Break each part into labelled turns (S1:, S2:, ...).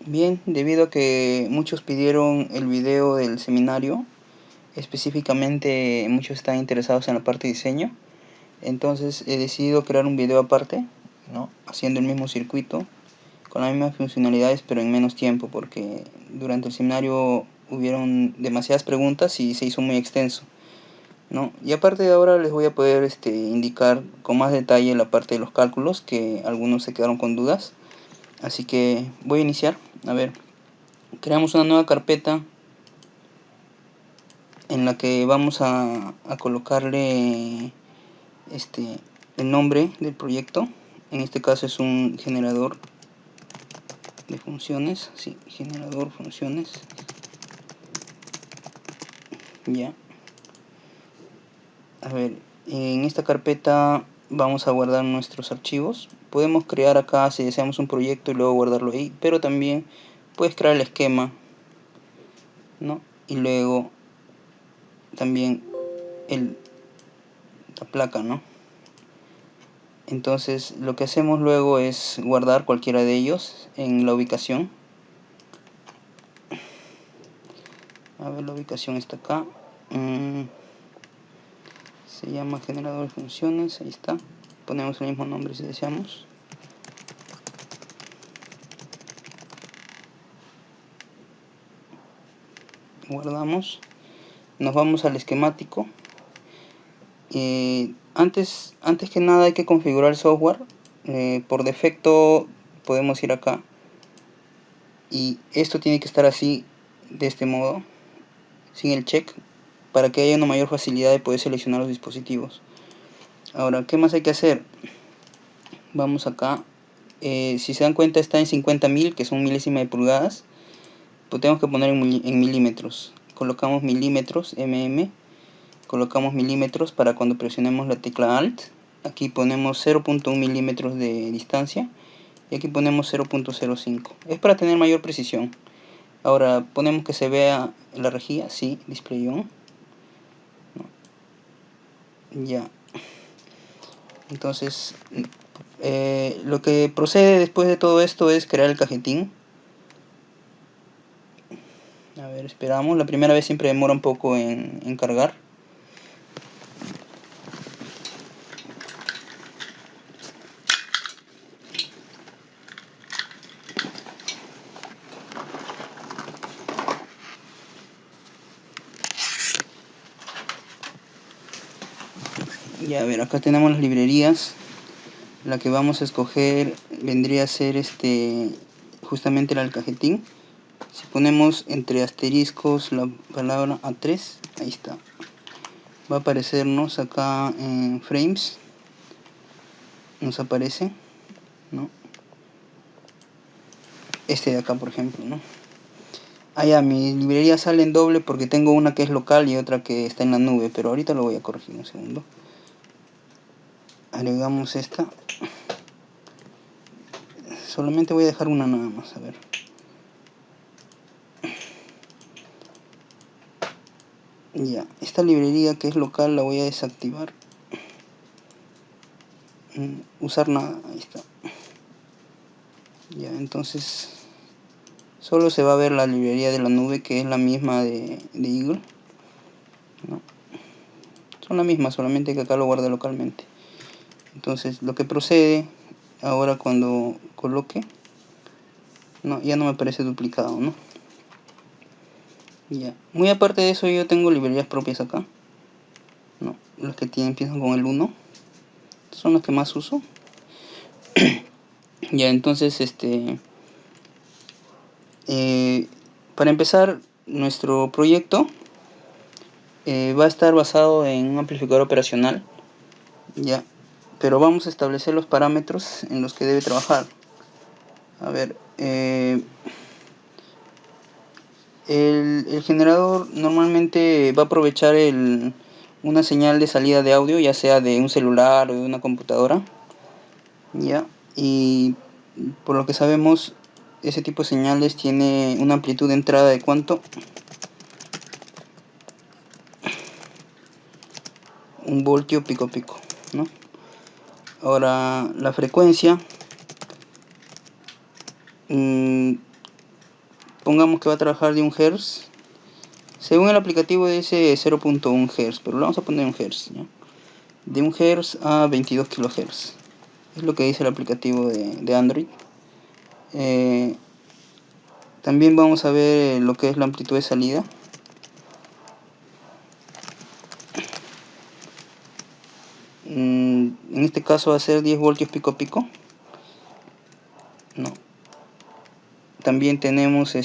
S1: Bien, debido a que muchos pidieron el video del seminario, específicamente muchos están interesados en la parte de diseño, entonces he decidido crear un video aparte, ¿no? Haciendo el mismo circuito, con las mismas funcionalidades, pero en menos tiempo, porque durante el seminario hubieron demasiadas preguntas y se hizo muy extenso, ¿no? Y aparte de ahora les voy a poder indicar con más detalle la parte de los cálculos, que algunos se quedaron con dudas. Así que voy a iniciar. A ver, creamos una nueva carpeta en la que vamos a colocarle el nombre del proyecto. En este caso es un generador de funciones. Sí, generador funciones. Ya. A ver, en esta carpeta vamos a guardar nuestros archivos. Podemos crear acá si deseamos un proyecto y luego guardarlo ahí, pero también puedes crear el esquema, ¿no? Y luego también la placa, ¿no? Entonces lo que hacemos luego es guardar cualquiera de ellos en la ubicación. A ver, la ubicación está acá. Se llama generador de funciones, ahí está. Ponemos el mismo nombre si deseamos. Guardamos. Nos vamos al esquemático. Antes que nada hay que configurar el software. Por defecto podemos ir acá. Y esto tiene que estar así, de este modo, sin el check, para que haya una mayor facilidad de poder seleccionar los dispositivos. Ahora, ¿qué más hay que hacer? Vamos acá. Si se dan cuenta está en 50.000, que son milésimas de pulgadas. Pues tenemos que poner en milímetros. Colocamos milímetros, colocamos milímetros para cuando presionemos la tecla Alt. Aquí ponemos 0.1 milímetros de distancia y aquí ponemos 0.05. Es para tener mayor precisión. Ahora ponemos que se vea la rejilla, sí, display on. Ya. Entonces lo que procede después de todo esto es crear el cajetín. A ver, esperamos. La primera vez siempre demora un poco en cargar. Ya, a ver, acá tenemos las librerías. La que vamos a escoger vendría a ser justamente el cajetín. Si ponemos entre asteriscos la palabra A3, ahí está. Va a aparecernos acá en frames. Nos aparece, ¿no? Este de acá, por ejemplo, ¿no? Ya, mi librería sale en doble porque tengo una que es local y otra que está en la nube, pero ahorita lo voy a corregir un segundo. Agregamos esta. Solamente voy a dejar una nada más, a ver. Ya, esta librería que es local la voy a desactivar. Usar nada, ahí está. Ya, entonces solo se va a ver la librería de la nube, que es la misma de Eagle, ¿no? Son la misma, solamente que acá lo guarda localmente. Entonces lo que procede ahora cuando coloque, no, ya no me aparece duplicado, ¿no? Ya. Muy aparte de eso, yo tengo librerías propias acá, ¿no? Las que empiezan con el 1 son las que más uso. Ya, entonces para empezar, nuestro proyecto va a estar basado en un amplificador operacional, ya, pero vamos a establecer los parámetros en los que debe trabajar. A ver, el generador normalmente va a aprovechar una señal de salida de audio, ya sea de un celular o de una computadora, ya, y por lo que sabemos ese tipo de señales tiene una amplitud de entrada de ¿cuánto? 1 voltio pico, ¿no? Ahora la frecuencia pongamos que va a trabajar de 1 Hz. Según el aplicativo dice 0.1 Hz, pero lo vamos a poner en Hz, ¿ya? De 1 Hz a 22 kHz. Es lo que dice el aplicativo de Android. También vamos a ver lo que es la amplitud de salida. En este caso va a ser 10 voltios pico a pico. No. También tenemos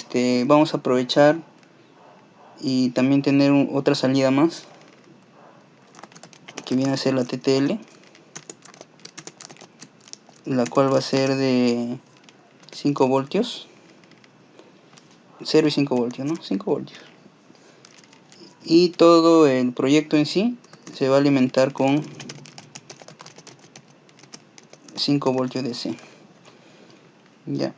S1: vamos a aprovechar y también tener otra salida más, que viene a ser la TTL, la cual va a ser de 5 voltios, 0 y 5 voltios, ¿no? 5 voltios. Y todo el proyecto en sí se va a alimentar con 5 voltios DC. Ya.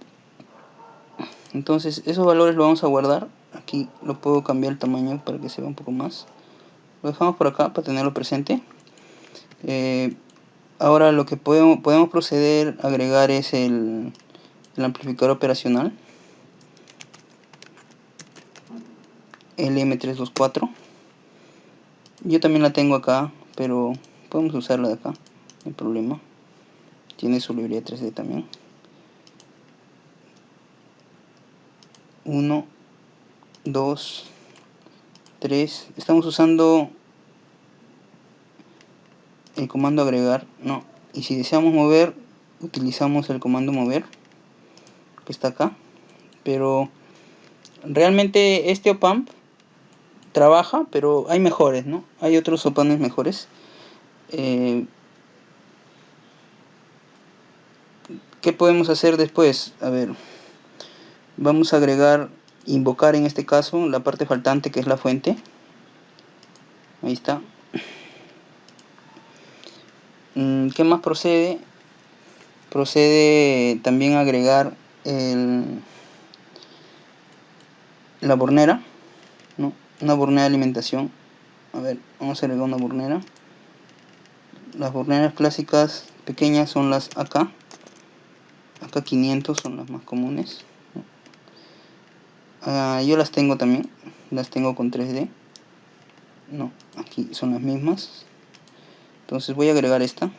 S1: Entonces esos valores los vamos a guardar. Aquí lo puedo cambiar el tamaño para que se vea un poco más. Lo dejamos por acá para tenerlo presente. Ahora lo que podemos proceder a agregar es el amplificador operacional, LM324. Yo también la tengo acá, pero podemos usarla de acá, no hay problema. Tiene su librería 3D también. 1, 2, 3. Estamos usando el comando agregar, no. Y si deseamos mover, utilizamos el comando mover, que está acá. Pero realmente este op-amp trabaja, pero hay mejores, ¿no? Hay otros op-amps mejores. ¿Qué podemos hacer después? A ver, vamos a agregar, invocar en este caso la parte faltante, que es la fuente. Ahí está. ¿Qué más procede? Procede también a agregar la bornera, ¿no? Una bornera de alimentación. A ver, vamos a agregar una bornera. Las borneras clásicas pequeñas son las AK500 son las más comunes. Yo las tengo también, las tengo con 3D. No, aquí son las mismas. Entonces voy a agregar esta.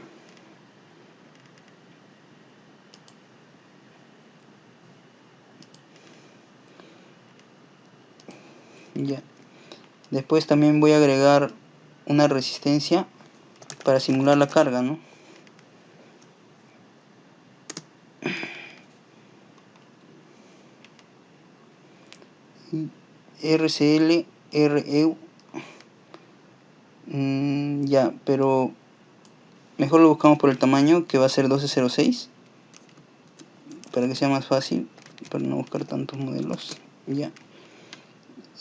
S1: Ya. Después también voy a agregar una resistencia para simular la carga, ¿no? RCL, REU. Ya, pero mejor lo buscamos por el tamaño, que va a ser 1206, para que sea más fácil, para no buscar tantos modelos. Ya.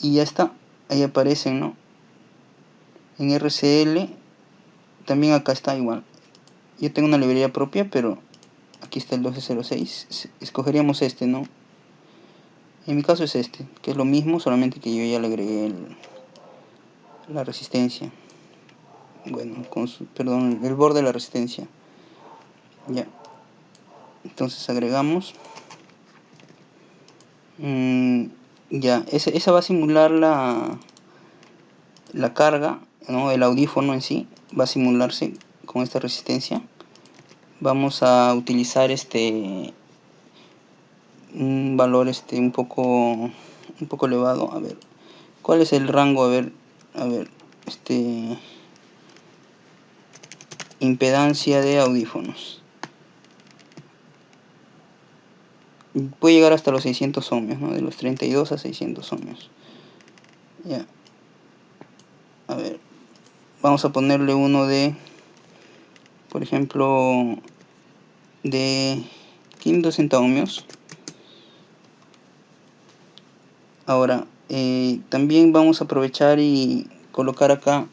S1: Y ya está, ahí aparecen, ¿no? En RCL también acá está igual. Yo tengo una librería propia, pero aquí está el 1206. Escogeríamos este, ¿no? En mi caso es este, que es lo mismo, solamente que yo ya le agregué la resistencia. Bueno, perdón, el borde de la resistencia. Ya. Entonces agregamos. Ya, esa va a simular la carga, ¿no? El audífono en sí va a simularse con esta resistencia. Vamos a utilizar un valor un poco elevado. A ver, ¿cuál es el rango? A ver, impedancia de audífonos. Puede llegar hasta los 600 ohmios, ¿no? De los 32 a 600 ohmios. Ya. A ver, vamos a ponerle uno de, por ejemplo, de 560 ohmios. Ahora, también vamos a aprovechar y colocar acá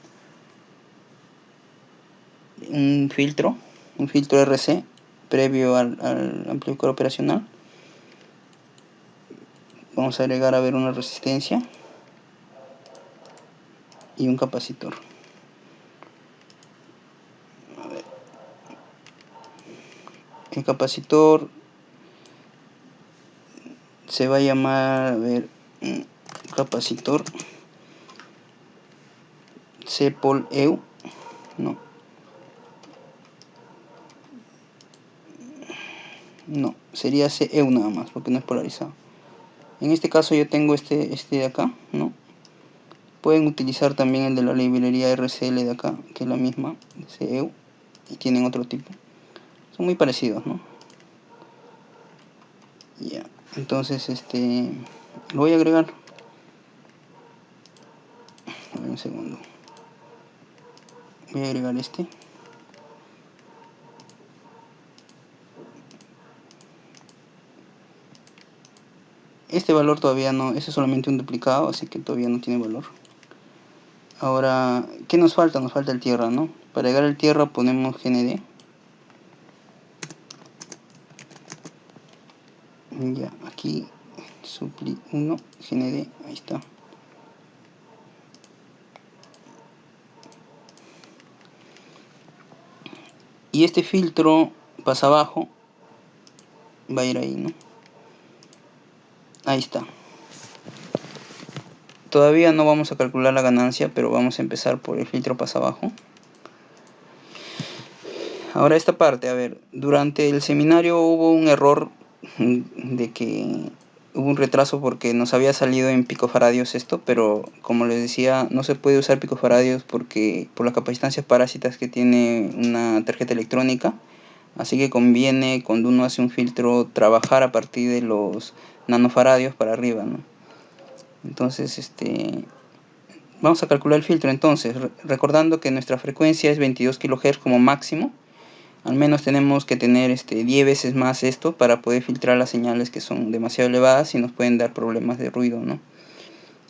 S1: un filtro RC previo al amplificador operacional. Vamos a agregar, a ver, una resistencia y un capacitor. A ver. El capacitor se va a llamar, a ver, capacitor CPOL-EU, no, sería CEU nada más, porque no es polarizado. En este caso yo tengo este de acá, ¿no? Pueden utilizar también el de la librería RCL de acá, que es la misma, CEU, y tienen otro tipo. Son muy parecidos, ¿no? Ya, entonces lo voy a agregar. A ver, un segundo. Voy a agregar este. Este valor todavía no, ese es solamente un duplicado, así que todavía no tiene valor. Ahora, ¿qué nos falta? Nos falta el tierra, ¿no? Para agregar el tierra ponemos GND. Ya, aquí supli 1, GND, ahí está. Y este filtro pasa abajo, va a ir ahí, ¿no? Ahí está. Todavía no vamos a calcular la ganancia, pero vamos a empezar por el filtro pasa abajo. Ahora esta parte, a ver, durante el seminario hubo un error de que hubo un retraso porque nos había salido en picofaradios esto, pero como les decía, no se puede usar picofaradios porque por las capacitancias parásitas que tiene una tarjeta electrónica, así que conviene cuando uno hace un filtro trabajar a partir de los nanofaradios para arriba, ¿no? Entonces, vamos a calcular el filtro entonces, recordando que nuestra frecuencia es 22 kHz como máximo. Al menos tenemos que tener 10 veces más esto para poder filtrar las señales que son demasiado elevadas y nos pueden dar problemas de ruido, ¿no?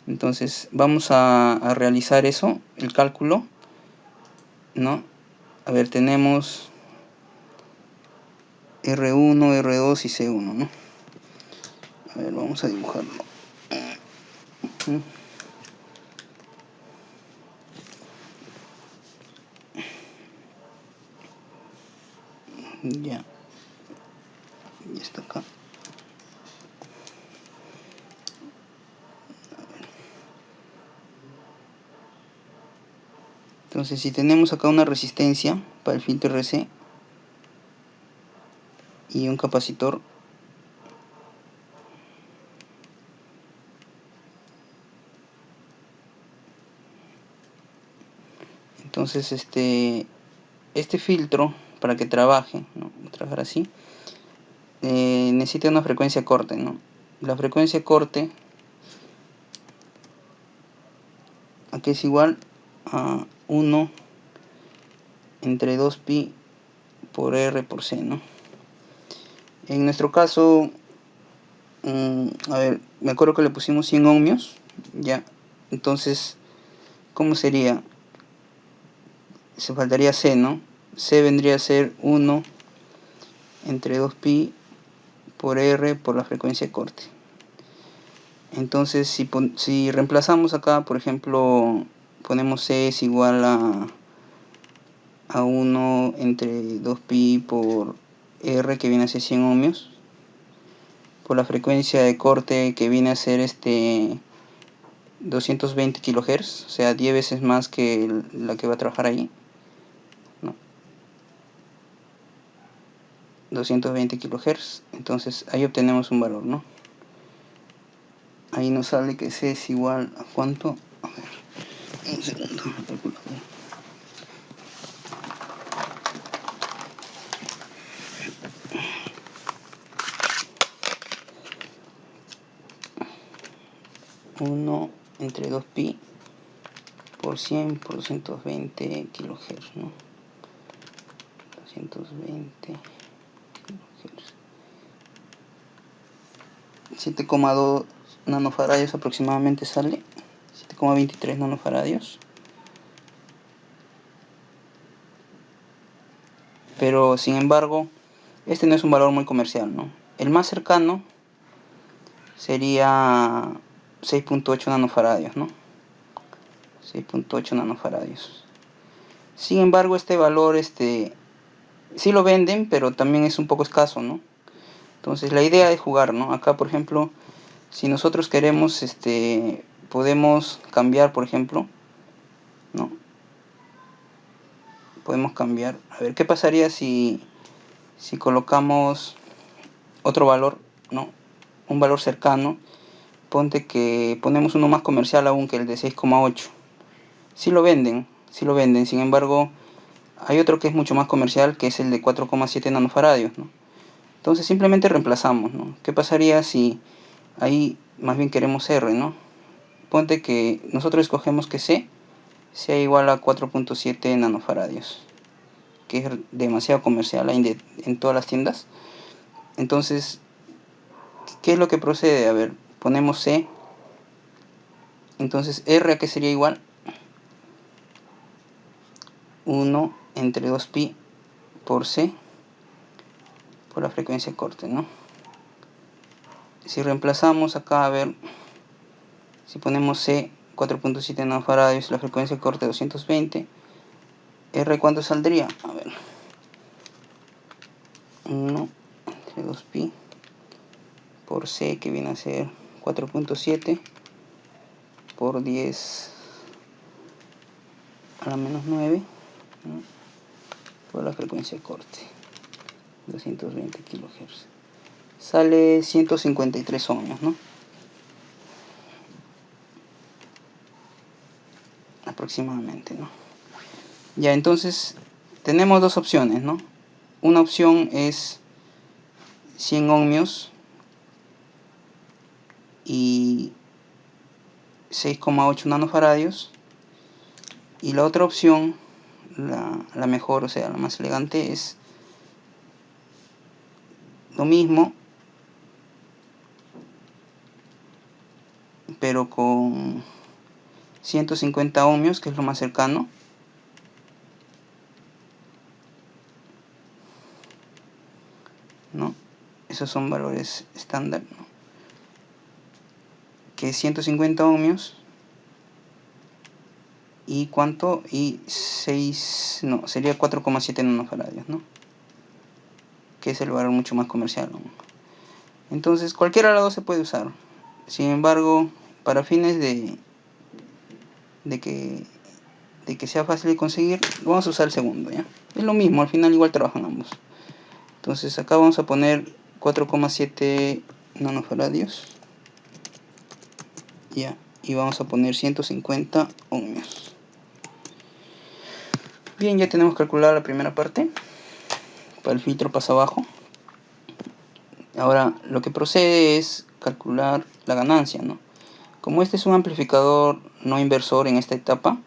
S1: Entonces vamos a realizar eso, el cálculo, ¿no? A ver, tenemos R1, R2 y C1, ¿no? A ver, vamos a dibujarlo. Ya. Y esto acá. Entonces, si tenemos acá una resistencia para el filtro RC y un capacitor, entonces este filtro para que trabaje, ¿no? Trabajar así, necesita una frecuencia corte, ¿no? La frecuencia corte aquí es igual a 1 entre 2pi por R por C, ¿no? En nuestro caso, a ver, me acuerdo que le pusimos 100 ohmios, ya. Entonces, ¿cómo sería? Se faltaría C, ¿no? C vendría a ser 1 entre 2pi por R por la frecuencia de corte. Entonces, si reemplazamos acá, por ejemplo, ponemos C es igual a 1 entre 2pi por R, que viene a ser 100 ohmios, por la frecuencia de corte, que viene a ser 220 kHz, o sea, 10 veces más que la que va a trabajar ahí, ¿no? 220 kHz, entonces ahí obtenemos un valor, ¿no? Ahí nos sale que C es igual a ¿cuánto? A ver, un segundo, calculador. Uno entre 2pi por 100 por 220 kHz, ¿no? 220 kHz. 7,2 nanofaradios aproximadamente sale. 7,23 nanofaradios. Pero sin embargo, este no es un valor muy comercial, ¿no? El más cercano sería 6,8 nanofaradios, ¿no? 6,8 nanofaradios. Sin embargo, este valor, sí lo venden, pero también es un poco escaso, ¿no? Entonces la idea es jugar, ¿no? Acá, por ejemplo, Si nosotros queremos, podemos cambiar, por ejemplo, ¿no? Podemos cambiar. A ver, ¿qué pasaría si colocamos otro valor, ¿no? Un valor cercano. Ponte que ponemos uno más comercial aún que el de 6,8. Sí lo venden, sí lo venden. Sin embargo, hay otro que es mucho más comercial, que es el de 4,7 nanofaradios, ¿no? Entonces simplemente reemplazamos, ¿no? ¿Qué pasaría si ahí más bien queremos R, ¿no? Ponte que nosotros escogemos que C sea igual a 4,7 nanofaradios, que es demasiado comercial en todas las tiendas. Entonces, ¿qué es lo que procede? A ver, ponemos C. Entonces, R a qué sería igual 1 entre 2pi por C por la frecuencia de corte, ¿no? Si reemplazamos acá, a ver, si ponemos C 4,7 nanofaradios y la frecuencia de corte 220, R ¿cuánto saldría? A ver, 1 entre 2pi por C, que viene a ser 4,7 por 10 a la menos 9, ¿no? Por la frecuencia de corte 220 kHz. Sale 153 ohmios, ¿no? Aproximadamente, ¿no? Ya, entonces tenemos dos opciones, ¿no? Una opción es 100 ohmios y 6,8 nanofaradios, y la otra opción, la mejor, o sea, la más elegante, es lo mismo pero con 150 ohmios, que es lo más cercano, ¿no? Esos son valores estándar, ¿no? Que es 150 ohmios y ¿cuánto? Y 6, no, sería 4,7 nanofaradios, ¿no? Que es el valor mucho más comercial, ¿no? Entonces cualquiera de los dos se puede usar. Sin embargo, para fines de que sea fácil de conseguir, vamos a usar el segundo, ¿ya? Es lo mismo, al final igual trabajan ambos. Entonces acá vamos a poner 4,7 nanofaradios, ya, y vamos a poner 150 ohmios. Bien, ya tenemos calculada la primera parte para el filtro paso abajo. Ahora lo que procede es calcular la ganancia, ¿no? Como este es un amplificador no inversor en esta etapa,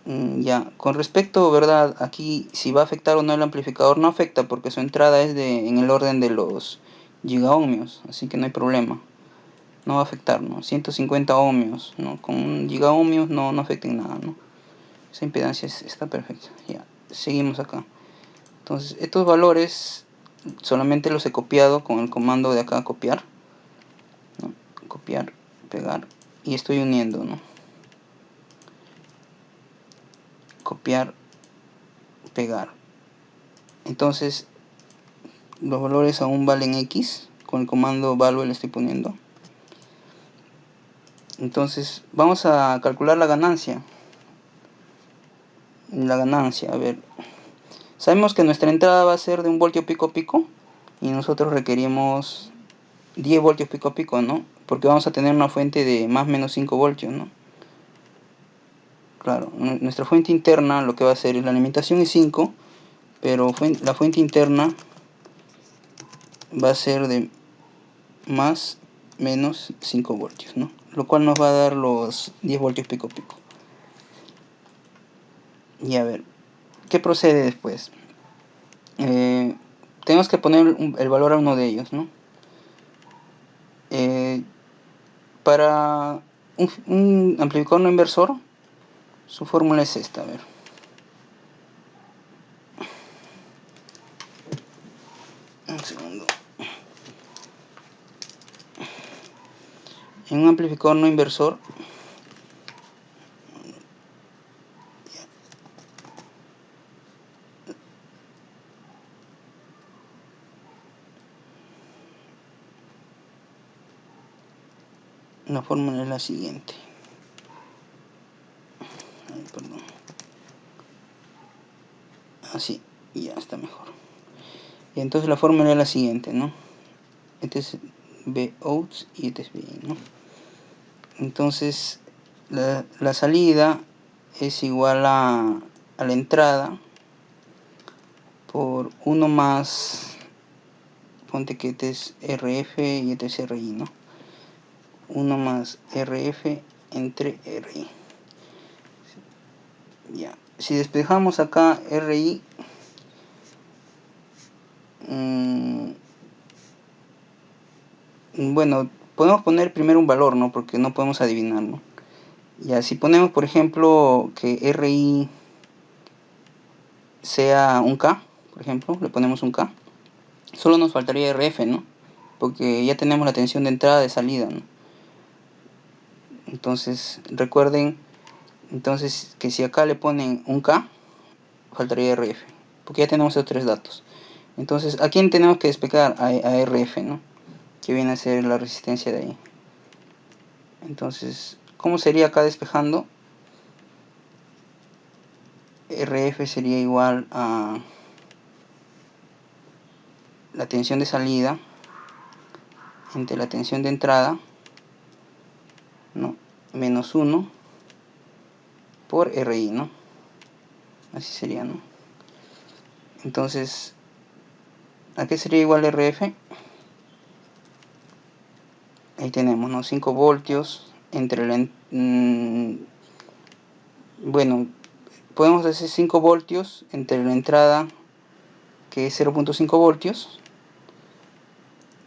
S1: ya, con respecto, ¿verdad? Aquí si va a afectar o no el amplificador, no afecta porque su entrada es en el orden de los gigaohmios, así que no hay problema, no va a afectar, ¿no? 150 ohmios, ¿no? Con gigaohmios no afecta en nada, ¿no? Esa impedancia está perfecta. Ya, seguimos acá. Entonces, estos valores solamente los he copiado con el comando de acá, copiar, ¿no? Copiar, pegar, y estoy uniendo, ¿no? Copiar, pegar. Entonces, los valores aún valen X, con el comando value le estoy poniendo. Entonces, vamos a calcular la ganancia. A ver, sabemos que nuestra entrada va a ser de 1 voltio pico a pico y nosotros requerimos 10 voltios pico a pico, ¿no? Porque vamos a tener una fuente de más o menos 5 voltios, ¿no? Claro, nuestra fuente interna lo que va a hacer es, la alimentación es 5, pero la fuente interna va a ser de más menos 5 voltios, ¿no? Lo cual nos va a dar los 10 voltios pico a pico. Y a ver, ¿qué procede después? Tenemos que poner el valor a uno de ellos, ¿no? Para un amplificador no inversor, su fórmula es esta, a ver. Un segundo. En un amplificador no inversor, La fórmula es la siguiente. Ay, perdón. Así, ya está mejor. Y entonces la fórmula es la siguiente, ¿no? Este es B out y este es B in, ¿no? Entonces la salida es igual a la entrada por 1 más, ponte que este es RF y este es RI, ¿no? 1 más RF entre RI. Ya, si despejamos acá RI, bueno, podemos poner primero un valor, ¿no? Porque no podemos adivinarlo. Ya, si ponemos, por ejemplo, que RI sea un K, por ejemplo, le ponemos un K, solo nos faltaría RF, ¿no? Porque ya tenemos la tensión de entrada y de salida, ¿no? Entonces, recuerden, entonces, que si acá le ponen un K, faltaría RF, porque ya tenemos esos tres datos. Entonces, ¿a quién tenemos que despejar? A RF, ¿no? Que viene a ser la resistencia de ahí. Entonces, ¿cómo sería acá despejando? RF sería igual a la tensión de salida entre la tensión de entrada, ¿no? Menos 1 por RI, ¿no? Así sería, ¿no? Entonces, ¿a qué sería igual RF? Ahí tenemos, ¿no? 5 voltios entre la... bueno, podemos hacer 5 voltios entre la entrada, que es 0.5 voltios,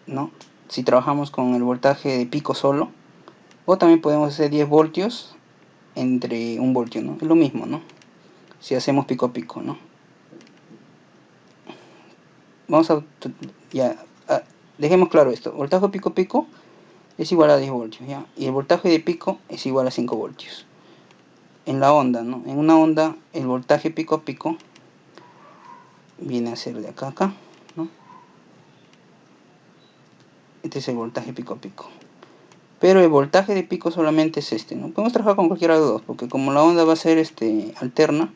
S1: ¿no? Si trabajamos con el voltaje de pico solo, o también podemos hacer 10 voltios entre 1 voltio, ¿no? Es lo mismo, ¿no? Si hacemos pico a pico, ¿no? Vamos a... ya, dejemos claro esto. Voltaje pico a pico es igual a 10 voltios, ¿ya? Y el voltaje de pico es igual a 5 voltios. En la onda, ¿no? En una onda, el voltaje pico a pico viene a ser de acá a acá, ¿no? Este es el voltaje pico a pico. Pero el voltaje de pico solamente es este, ¿no? Podemos trabajar con cualquiera de los dos, porque como la onda va a ser alterna,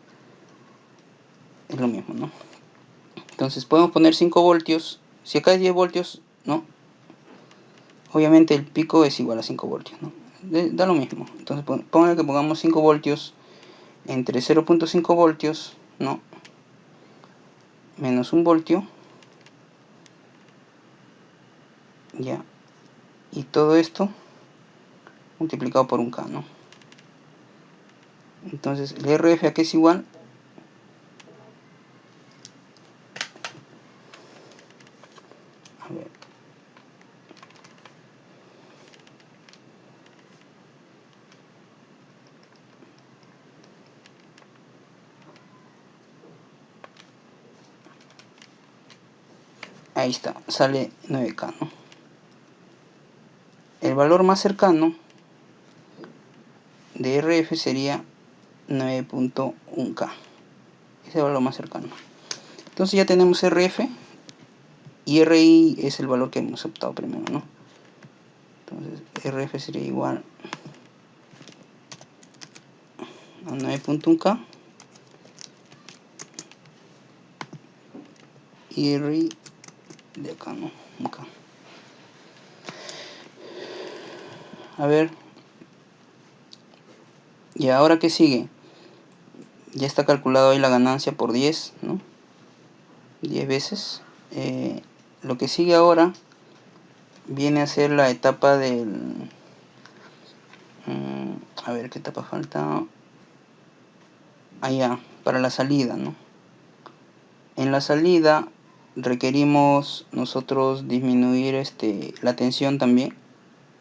S1: es lo mismo, ¿no? Entonces podemos poner 5 voltios. Si acá es 10 voltios, ¿no? Obviamente el pico es igual a 5 voltios, ¿no? Da lo mismo. Entonces pongan que pongamos 5 voltios entre 0.5 voltios, ¿no? Menos 1 voltio. Ya. Y todo esto multiplicado por un K, ¿no? Entonces el RF aquí es igual a ver, ahí está, sale 9K, ¿no? El valor más cercano de RF sería 9.1K. Ese es el valor más cercano. Entonces ya tenemos RF y RI es el valor que hemos optado primero, ¿no? Entonces RF sería igual a 9.1K y RI de acá, ¿no? Acá. A ver. Y ahora, ¿qué sigue? Ya está calculado ahí la ganancia por 10, ¿no? 10 veces. Lo que sigue ahora viene a ser la etapa del... a ver, ¿qué etapa falta? Allá, para la salida, ¿no? En la salida requerimos nosotros disminuir la tensión también,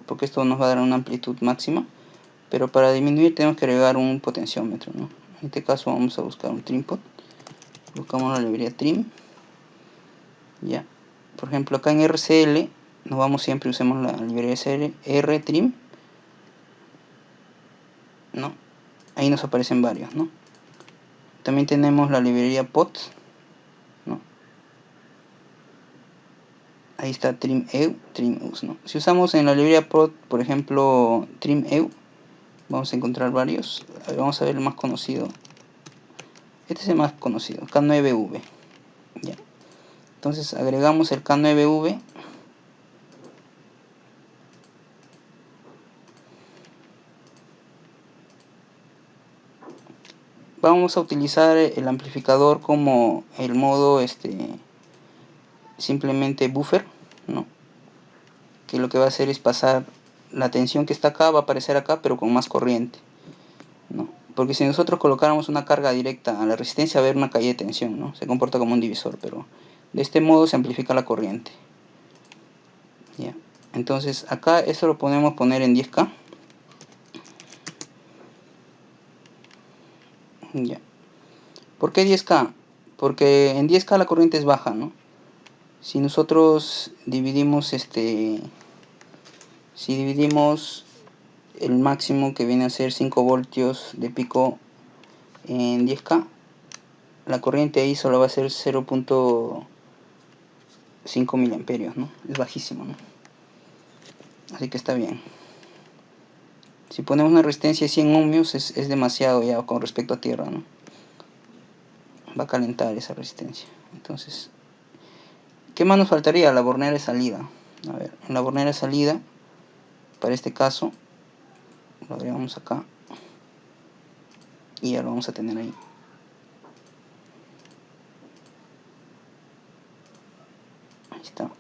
S1: porque esto nos va a dar una amplitud máxima, pero para disminuir tenemos que agregar un potenciómetro, ¿no? En este caso vamos a buscar un trimpot, buscamos la librería trim, ya, por ejemplo acá en RCL nos vamos, siempre usemos la librería rtrim, ¿no? Ahí nos aparecen varios, ¿no? También tenemos la librería pot, ¿no? Ahí está trim.eu, trim.us, ¿no? Si usamos en la librería prod, por ejemplo, trim.eu, vamos a encontrar varios. Vamos a ver el más conocido. Este es el más conocido, K9V. Ya. Entonces agregamos el K9V. Vamos a utilizar el amplificador como el modo simplemente buffer, ¿no? Que lo que va a hacer es pasar la tensión que está acá, va a aparecer acá, pero con más corriente, ¿no? Porque si nosotros colocáramos una carga directa a la resistencia, va a haber una caída de tensión, ¿no? Se comporta como un divisor, pero de este modo se amplifica la corriente. ¿Ya? Entonces acá esto lo podemos poner en 10K. Ya. ¿Por qué 10K? Porque en 10K la corriente es baja, ¿no? Si nosotros dividimos si dividimos el máximo, que viene a ser 5 voltios de pico, en 10K, la corriente ahí solo va a ser 0.5 miliamperios, ¿no? Es bajísimo, ¿no? Así que está bien. Si ponemos una resistencia de 100 ohmios es demasiado ya con respecto a tierra, ¿no? Va a calentar esa resistencia. Entonces, ¿qué más nos faltaría? La bornera de salida. A ver, en la bornera de salida, para este caso, lo agregamos acá y ya lo vamos a tener ahí. Ahí está.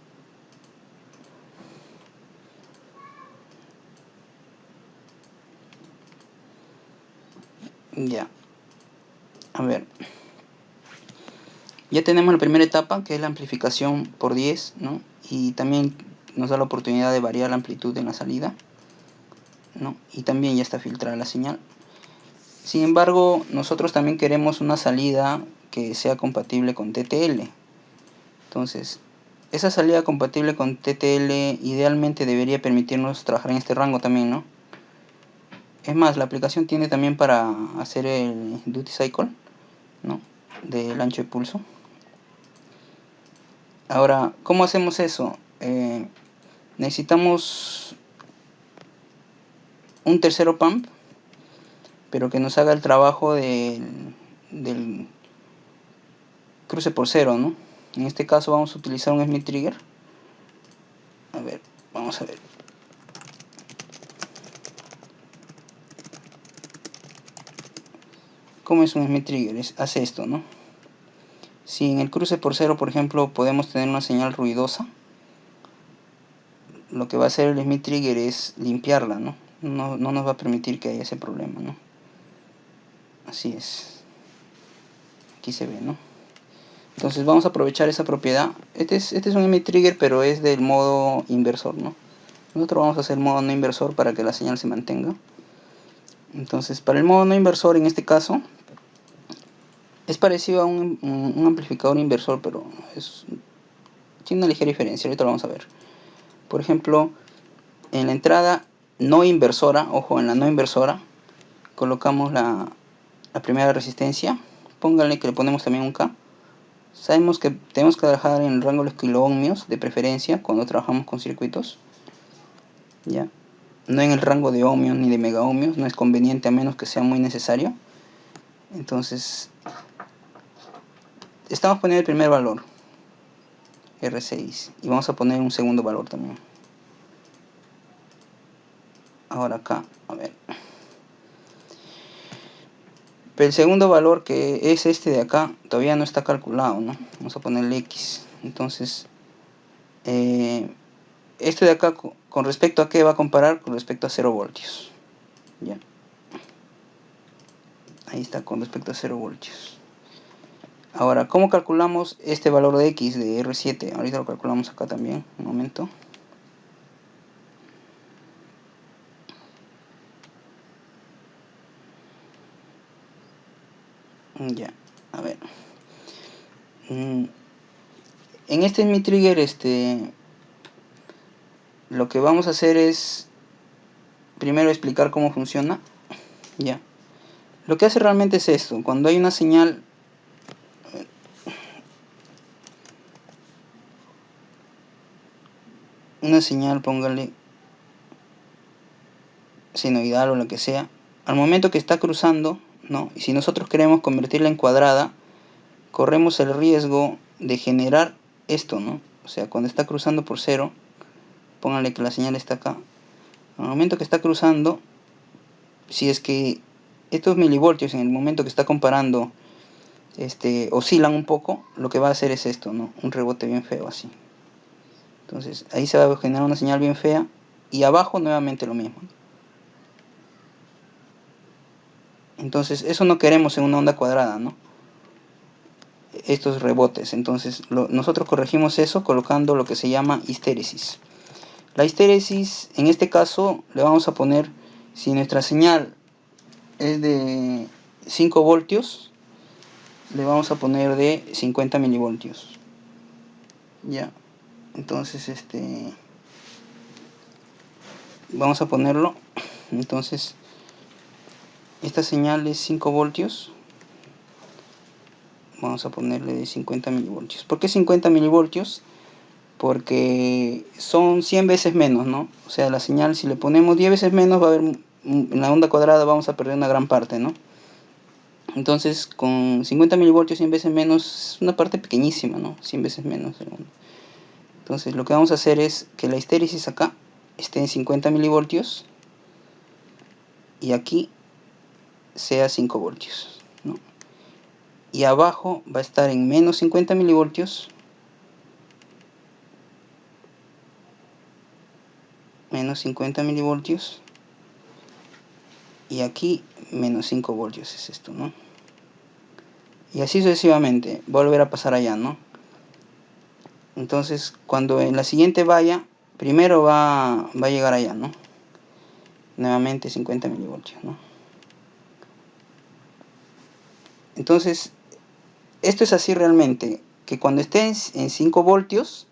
S1: Ya. A ver. Ya tenemos la primera etapa, que es la amplificación por 10, ¿no? Y también nos da la oportunidad de variar la amplitud en la salida, ¿no? Y también ya está filtrada la señal. Sin embargo, nosotros también queremos una salida que sea compatible con TTL. Entonces, esa salida compatible con TTL idealmente debería permitirnos trabajar en este rango también, ¿no? Es más, la aplicación tiene también para hacer el duty cycle, ¿no? Del ancho de pulso. Ahora, ¿cómo hacemos eso? Necesitamos un tercero pump, pero que nos haga el trabajo del cruce por cero, ¿no? En este caso vamos a utilizar un Smith Trigger. A ver, vamos a ver. ¿Cómo es un Smith Trigger? Hace esto, ¿no? Si en el cruce por cero, por ejemplo, podemos tener una señal ruidosa, lo que va a hacer el Smith Trigger es limpiarla, ¿no? No nos va a permitir que haya ese problema, ¿no? Así es. Aquí se ve, ¿no? Entonces vamos a aprovechar esa propiedad. Este es un Smith Trigger, pero es del modo inversor, ¿no? Nosotros vamos a hacer modo no inversor para que la señal se mantenga. Entonces, para el modo no inversor, en este caso, es parecido a un amplificador inversor, pero tiene una ligera diferencia. Ahorita lo vamos a ver. Por ejemplo, en la entrada no inversora, ojo, en la no inversora, colocamos la primera resistencia. Pónganle que le ponemos también un K. Sabemos que tenemos que trabajar en el rango de los kiloohmios de preferencia cuando trabajamos con circuitos. ¿Ya? No en el rango de ohmios ni de megaohmios, no es conveniente a menos que sea muy necesario. Entonces, estamos poniendo el primer valor, R6, y vamos a poner un segundo valor también. Ahora acá, a ver. Pero el segundo valor, que es este de acá, todavía no está calculado, ¿no? Vamos a ponerle X. Entonces, este de acá, ¿con respecto a qué va a comparar? Con respecto a 0 voltios. ¿Ya? Ahí está, con respecto a 0 voltios. Ahora, ¿cómo calculamos este valor de X de R7? Ahorita lo calculamos acá también, un momento. Ya, a ver. En este Smith Trigger, lo que vamos a hacer es primero explicar cómo funciona. Ya. Lo que hace realmente es esto. Cuando hay una señal, una señal, póngale senoidal o la que sea, al momento que está cruzando, ¿no? Y si nosotros queremos convertirla en cuadrada, corremos el riesgo de generar esto, ¿no? O sea, cuando está cruzando por 0, pónganle que la señal está acá. Al momento que está cruzando, si es que estos milivoltios en el momento que está comparando oscilan un poco, lo que va a hacer es esto, ¿no? Un rebote bien feo así. Entonces ahí se va a generar una señal bien fea y abajo nuevamente lo mismo. Entonces eso no queremos en una onda cuadrada, ¿no? Estos rebotes. Entonces nosotros corregimos eso colocando lo que se llama histéresis. La histéresis, en este caso, le vamos a poner, si nuestra señal es de 5 voltios, le vamos a poner de 50 milivoltios. Ya, entonces vamos a ponerlo. Entonces, esta señal es 5 voltios. Vamos a ponerle de 50 milivoltios. ¿Por qué 50 milivoltios? Porque son 100 veces menos, ¿no? O sea, la señal, si le ponemos 10 veces menos, va a haber, en la onda cuadrada vamos a perder una gran parte, ¿no? Entonces, con 50 milivoltios, 100 veces menos, es una parte pequeñísima, ¿no? 100 veces menos. Entonces, lo que vamos a hacer es que la histéresis acá esté en 50 milivoltios y aquí sea 5 voltios, ¿no? Y abajo va a estar en menos 50 milivoltios, menos 50 milivoltios, y aquí menos 5 voltios es esto, ¿no? Y así sucesivamente, volver a pasar allá, ¿no? Entonces, cuando en la siguiente vaya, primero va a llegar allá, ¿no? Nuevamente 50 milivoltios, ¿no? Entonces, esto es así realmente, que cuando esté en 5 voltios,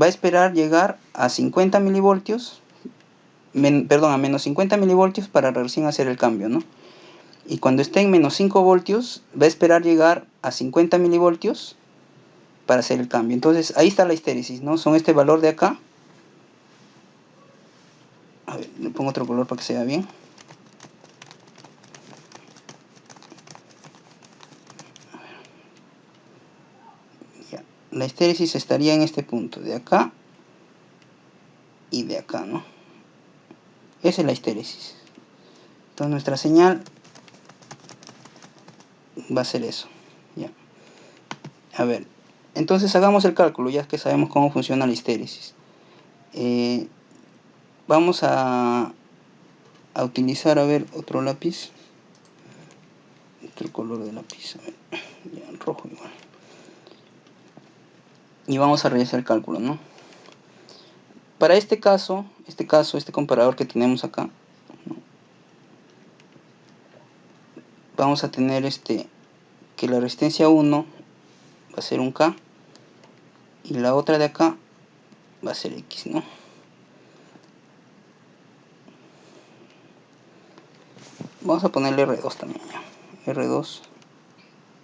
S1: va a esperar llegar a 50 milivoltios, perdón, a menos 50 milivoltios para recién hacer el cambio, ¿no? Y cuando esté en menos 5 voltios, va a esperar llegar a 50 milivoltios para hacer el cambio. Entonces, ahí está la histéresis, ¿no? Son este valor de acá. A ver, le pongo otro color para que se vea bien. Ya. La histéresis estaría en este punto, de acá y de acá, ¿no? Esa es la histéresis. Entonces nuestra señal va a ser eso. Ya. A ver, entonces hagamos el cálculo, ya que sabemos cómo funciona la histéresis. Vamos a utilizar, a ver, otro lápiz. Otro color de lápiz, a ver, ya, rojo igual. Y vamos a realizar el cálculo, ¿no? Para este caso, este comparador que tenemos acá, ¿no? Vamos a tener que la resistencia 1 va a ser un K y la otra de acá va a ser X, ¿no? Vamos a ponerle R2 también, ya. R2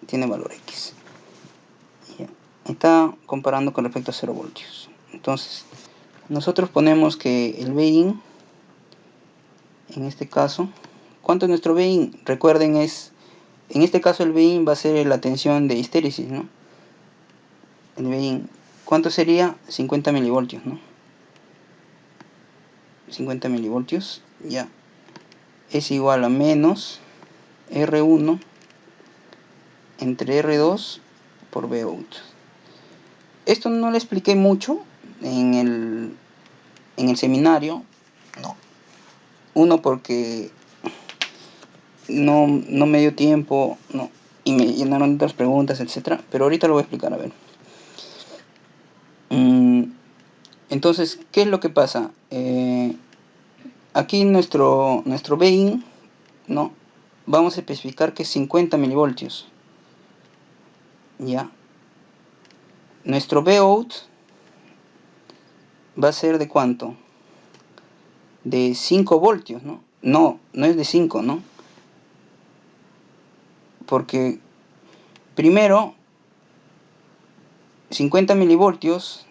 S1: tiene valor X. Ya. Está comparando con respecto a 0 voltios. Entonces, nosotros ponemos que el Bin, en este caso, ¿cuánto es nuestro Bin? Recuerden, en este caso el Bin va a ser la tensión de histéresis, ¿no? El Bin, ¿cuánto sería? 50 milivoltios, ¿no? 50 milivoltios, ya. Es igual a menos R1 entre R2 por Vout. Esto no lo expliqué mucho en el seminario. No. Uno, porque no me dio tiempo, no, y me llenaron otras preguntas, etc. Pero ahorita lo voy a explicar, a ver. Entonces, ¿qué es lo que pasa? Aquí nuestro Bin, ¿no? Vamos a especificar que es 50 milivoltios. Ya. Nuestro Vout va a ser de ¿cuánto? De 5 voltios, ¿no? No es de 5, ¿no? Porque primero 50 milivoltios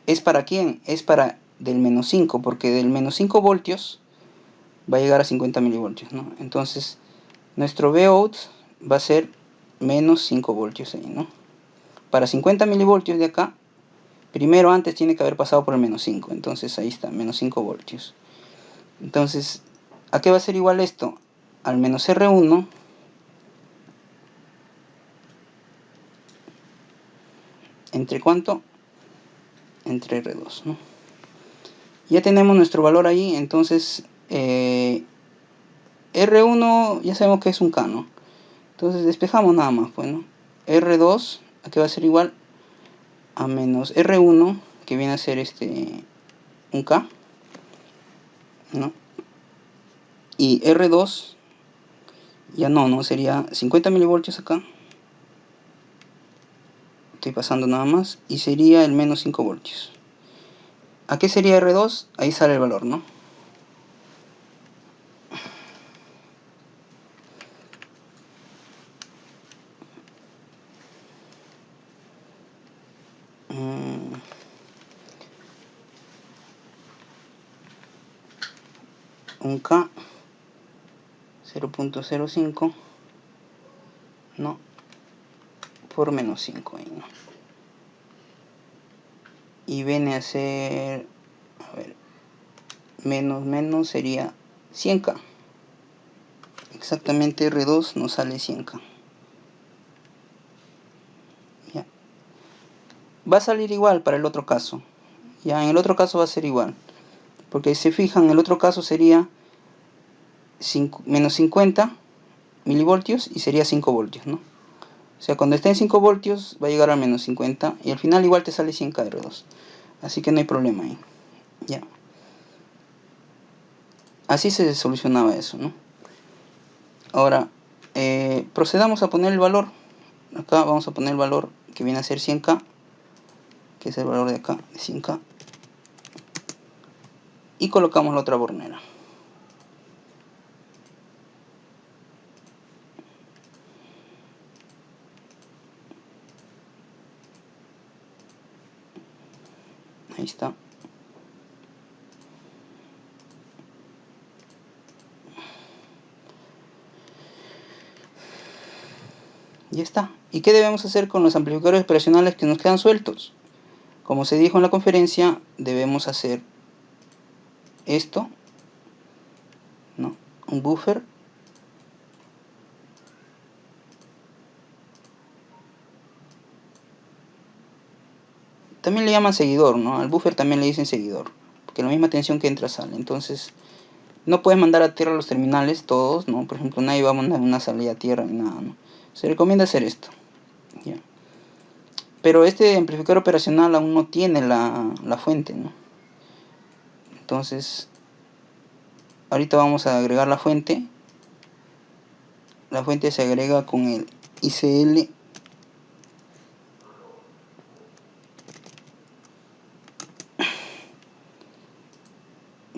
S1: es para quién? Es para del menos 5, porque del menos 5 voltios va a llegar a 50 milivoltios, ¿no? Entonces, nuestro Vout va a ser menos 5 voltios ahí, ¿no? Para 50 milivoltios de acá, primero antes tiene que haber pasado por el menos 5, entonces ahí está, menos 5 voltios. Entonces, ¿a qué va a ser igual esto? Al menos R1 entre ¿cuánto? Entre R2, ¿no? Ya tenemos nuestro valor ahí, entonces R1 ya sabemos que es un K, ¿no? Entonces despejamos nada más, pues, ¿no? R2, ¿a qué va a ser igual? A menos R1, que viene a ser un K, ¿no? Y R2, ya no, sería 50 milivoltios acá. Estoy pasando nada más. Y sería el menos 5 voltios. ¿A qué sería R2? Ahí sale el valor, ¿no? Un K 0.05, no, por menos 5 ahí, ¿no? Y viene a ser, a ver, menos sería 100K. Exactamente R2 nos sale 100K. Ya. Va a salir igual para el otro caso. Ya, en el otro caso va a ser igual. Porque si se fijan, el otro caso sería menos 50 milivoltios y sería 5 voltios, ¿no? O sea, cuando esté en 5 voltios va a llegar a menos 50 y al final igual te sale 100K R2. Así que no hay problema ahí. Ya. Así se solucionaba eso, ¿no? Ahora, procedamos a poner el valor. Acá vamos a poner el valor que viene a ser 100K, que es el valor de acá, de 100K. Y colocamos la otra bornera. Ahí está. Ya está. ¿Y qué debemos hacer con los amplificadores operacionales que nos quedan sueltos? Como se dijo en la conferencia, debemos hacer esto, ¿no? Un buffer. También le llaman seguidor, ¿no? Al buffer también le dicen seguidor, porque la misma tensión que entra sale. Entonces, no puedes mandar a tierra los terminales todos, ¿no? Por ejemplo, nadie va a mandar una salida a tierra ni nada, ¿no? Se recomienda hacer esto. ¿Ya? Pero este amplificador operacional aún no tiene la fuente, ¿no? Entonces, ahorita vamos a agregar la fuente. La fuente se agrega con el ICL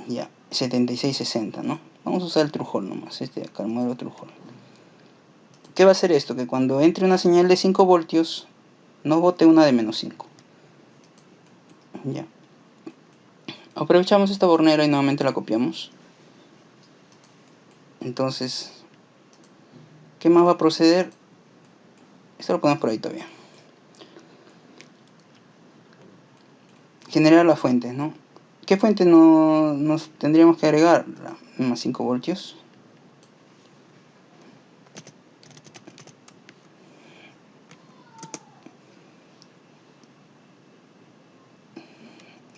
S1: ya 7660, ¿no? Vamos a usar el Truejol nomás, de acá, el modelo Truejol. ¿Qué va a hacer esto? Que cuando entre una señal de 5 voltios no bote una de menos 5. Ya. Aprovechamos esta bornera y nuevamente la copiamos. Entonces, ¿qué más va a proceder? Esto lo ponemos por ahí todavía. Generar las fuentes, ¿no? ¿Qué fuente nos tendríamos que agregar? Más 5 voltios.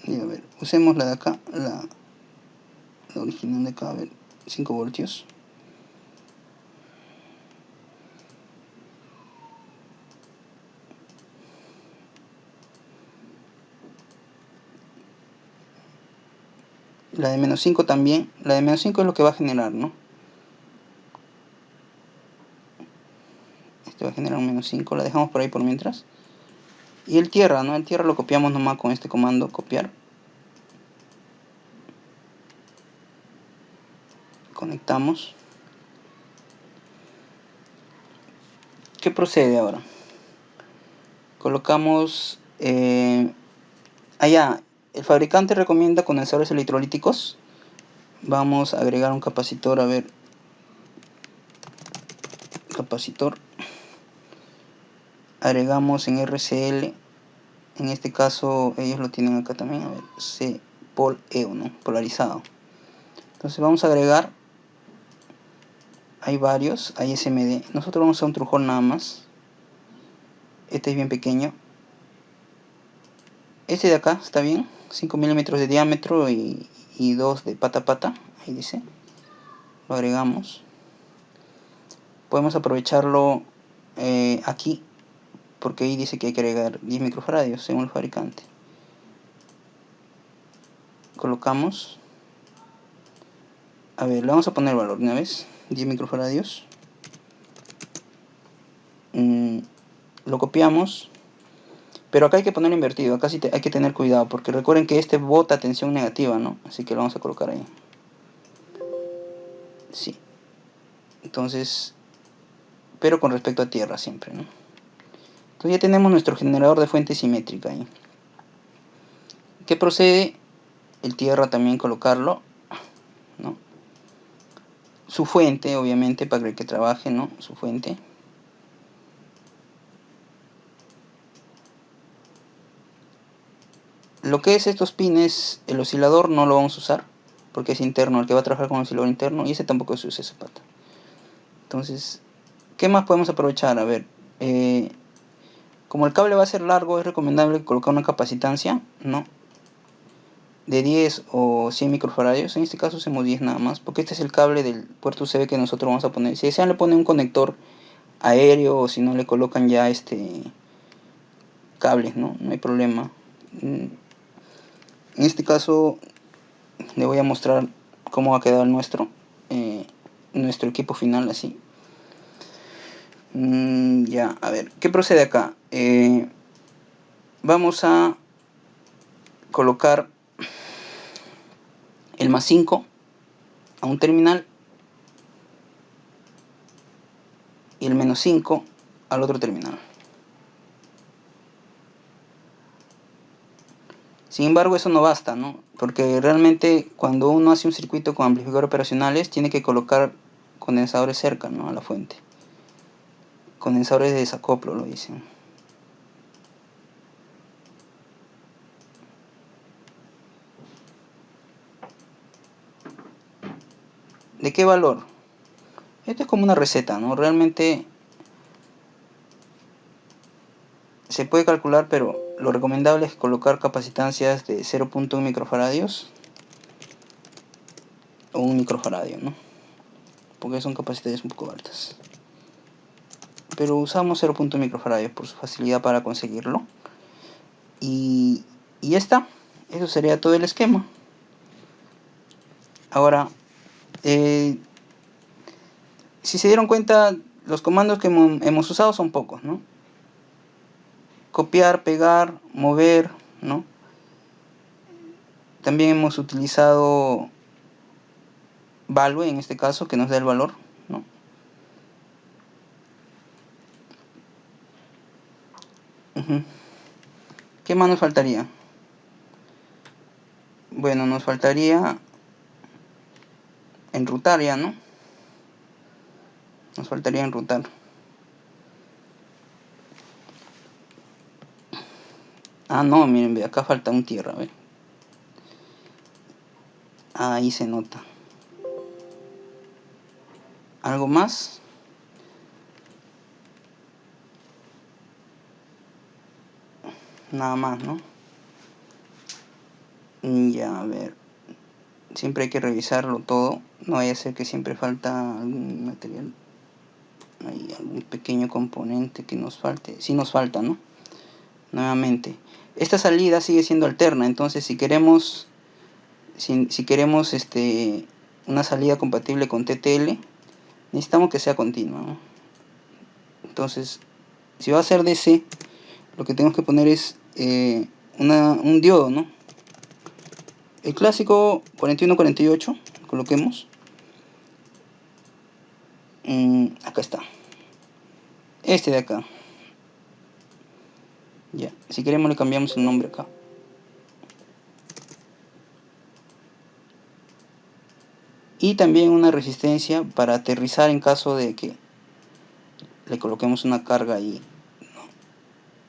S1: Y a ver, usemos la de acá, la original de acá, a ver, 5 voltios. La de menos 5 también. La de menos 5 es lo que va a generar, ¿no? Este va a generar un menos 5. La dejamos por ahí por mientras. Y el tierra, ¿no? El tierra lo copiamos nomás con este comando, copiar. Conectamos. ¿Qué procede ahora? Colocamos allá, el fabricante recomienda condensadores electrolíticos. Vamos a agregar un capacitor, a ver, capacitor, agregamos en RCL, en este caso ellos lo tienen acá también, a ver, C Pol EU, ¿no? Polarizado. Entonces vamos a agregar, hay varios, hay SMD, nosotros vamos a un trujón nada más, este es bien pequeño, este de acá está bien, 5 milímetros de diámetro y 2 de pata a pata, ahí dice, lo agregamos. Podemos aprovecharlo aquí, porque ahí dice que hay que agregar 10 microfaradios según el fabricante. Colocamos, a ver, le vamos a poner el valor una vez, 10 microfaradios. Lo copiamos, pero acá hay que ponerlo invertido, acá sí hay que tener cuidado, porque recuerden que este bota tensión negativa, ¿no? Así que lo vamos a colocar ahí. Sí. Entonces, pero con respecto a tierra siempre, ¿no? Entonces ya tenemos nuestro generador de fuente simétrica ahí. ¿Qué procede? El tierra también colocarlo, ¿no? Su fuente, obviamente, para que trabaje, ¿no? Su fuente. Lo que es estos pines, el oscilador no lo vamos a usar, porque es interno, el que va a trabajar con el oscilador interno, y ese tampoco se usa esa pata. Entonces, ¿qué más podemos aprovechar? A ver, como el cable va a ser largo, es recomendable colocar una capacitancia, ¿no? De 10 o 100 microfaradios, en este caso usemos 10 nada más, porque este es el cable del puerto USB que nosotros vamos a poner. Si desean le ponen un conector aéreo, o si no le colocan ya cables, ¿no? No hay problema. En este caso le voy a mostrar cómo va a quedar nuestro equipo final así. Ya, a ver, ¿qué procede acá? Vamos a colocar el más 5 a un terminal y el menos 5 al otro terminal. Sin embargo, eso no basta, ¿no? Porque realmente cuando uno hace un circuito con amplificadores operacionales, tiene que colocar condensadores cerca, ¿no? A la fuente. Condensadores de desacoplo, lo dicen. ¿De qué valor? Esto es como una receta, ¿no? Realmente se puede calcular, pero lo recomendable es colocar capacitancias de 0.1 microfaradios o 1 microfaradio, ¿no? Porque son capacidades un poco altas. Pero usamos 0.1 microfaradios por su facilidad para conseguirlo. Y ya está. Eso sería todo el esquema. Ahora, si se dieron cuenta, los comandos que hemos usado son pocos, ¿no? Copiar, pegar, mover, ¿no? También hemos utilizado value en este caso, que nos da el valor, ¿no? ¿Qué más nos faltaría? Bueno, nos faltaría enrutar ya, ¿no? Nos faltaría enrutar. Ah, no, miren, acá falta un tierra, a ver. Ahí se nota. ¿Algo más? Nada más, ¿no? Ya, a ver. Siempre hay que revisarlo todo. No vaya a ser que siempre falta algún material. Hay algún pequeño componente que nos falte. Sí nos falta, ¿no? Nuevamente. Esta salida sigue siendo alterna. Entonces si queremos una salida compatible con TTL, necesitamos que sea continua, ¿no? Entonces, si va a ser DC, lo que tenemos que poner es un diodo, ¿no? El clásico 4148, coloquemos. Acá está. Este de acá. Ya, si queremos le cambiamos el nombre acá. Y también una resistencia para aterrizar en caso de que le coloquemos una carga ahí, ¿no?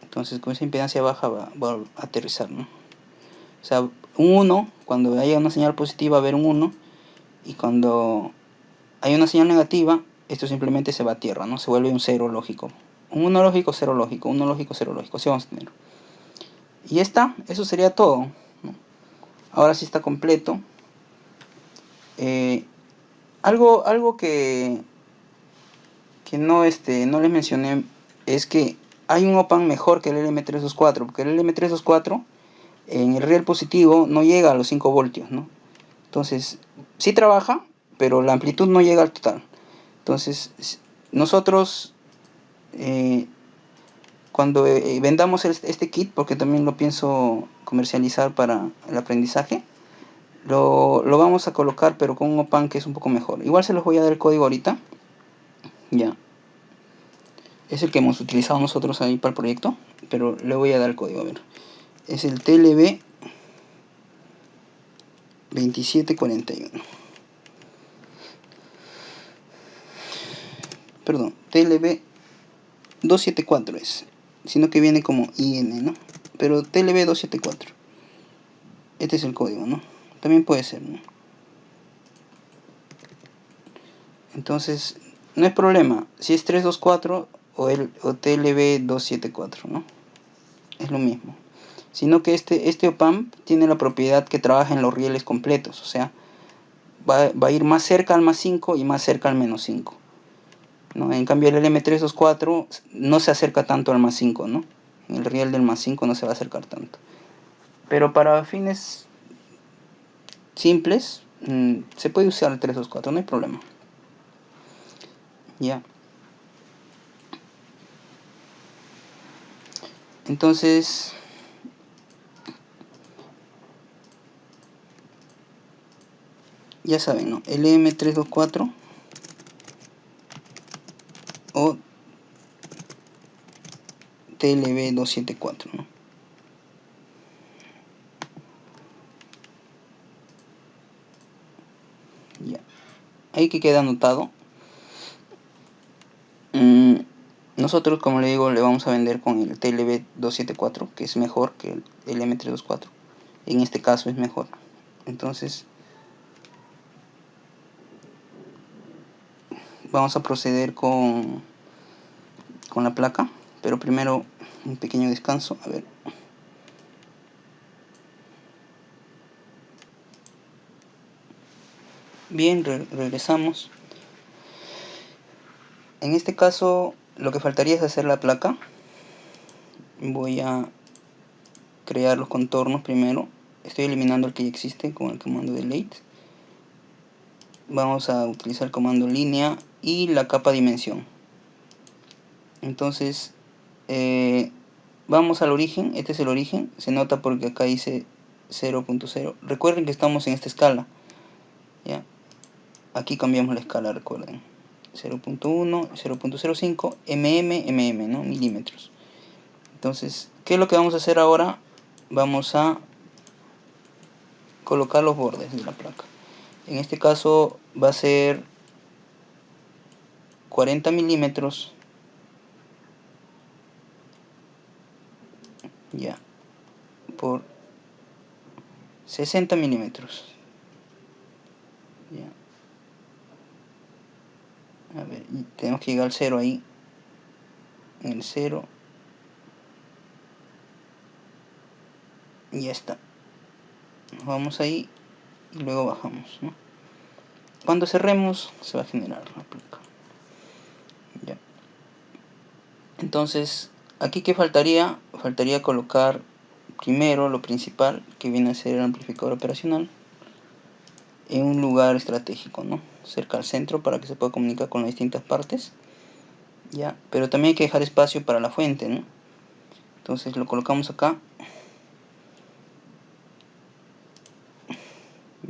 S1: Entonces con esa impedancia baja va a aterrizar, ¿no? O sea, un 1, cuando haya una señal positiva va a haber un 1, y cuando hay una señal negativa, esto simplemente se va a tierra, ¿no? Se vuelve un 0 lógico. Un 1 lógico, 0 lógico, 1 lógico, 0 lógico, así vamos a tener. Y ya está, eso sería todo, ¿no? Ahora sí está completo. Algo que no, no les mencioné es que hay un op-amp mejor que el LM324, porque el LM324 en el riel positivo no llega a los 5 voltios, ¿no? Entonces, sí trabaja, pero la amplitud no llega al total. Entonces, nosotros, cuando vendamos este kit, porque también lo pienso comercializar para el aprendizaje, lo vamos a colocar, pero con un op-amp que es un poco mejor. Igual se los voy a dar el código ahorita. Ya. Es el que hemos utilizado nosotros ahí para el proyecto, pero le voy a dar el código, a ver. Es el TLB 2741. Perdón, TLB 274 es, sino que viene como IN, ¿no? Pero TLB 274. Este es el código, ¿no? También puede ser, ¿no? Entonces, no es problema si es 324 o TLB 274, ¿no? Es lo mismo. Sino que este op-amp tiene la propiedad que trabaja en los rieles completos, o sea, va a ir más cerca al más 5 y más cerca al menos 5, ¿no? En cambio el LM324 no se acerca tanto al más 5, ¿no? El riel del más 5 no se va a acercar tanto. Pero para fines simples, se puede usar el 324, no hay problema. Ya. Entonces, ya saben, ¿no? LM324 o TLB274, ¿no? Ya. Ahí que queda anotado. Nosotros, como le digo, le vamos a vender con el TLB274, que es mejor que el LM324. En este caso es mejor. Entonces, vamos a proceder con la placa, pero primero un pequeño descanso. A ver. Bien, regresamos. En este caso, lo que faltaría es hacer la placa. Voy a crear los contornos primero. Estoy eliminando el que ya existe con el comando delete. Vamos a utilizar el comando línea y la capa dimensión. Entonces, vamos al origen. Este es el origen. Se nota porque acá dice 0.0. Recuerden que estamos en esta escala, ¿ya? Aquí cambiamos la escala, recuerden. 0.1, 0.05, mm, ¿no? Milímetros. Entonces, ¿qué es lo que vamos a hacer ahora? Vamos a colocar los bordes de la placa. En este caso va a ser 40 milímetros, ya, por 60 milímetros, ya. A ver, tenemos que llegar al 0 ahí, en el 0, y ya está. Nos vamos ahí y luego bajamos, ¿no? Cuando cerremos se va a generar la placa, ya. Entonces, aquí que faltaría colocar primero lo principal, que viene a ser el amplificador operacional, en un lugar estratégico, ¿no? Cerca al centro, para que se pueda comunicar con las distintas partes, ya. Pero también hay que dejar espacio para la fuente, ¿no? Entonces lo colocamos acá,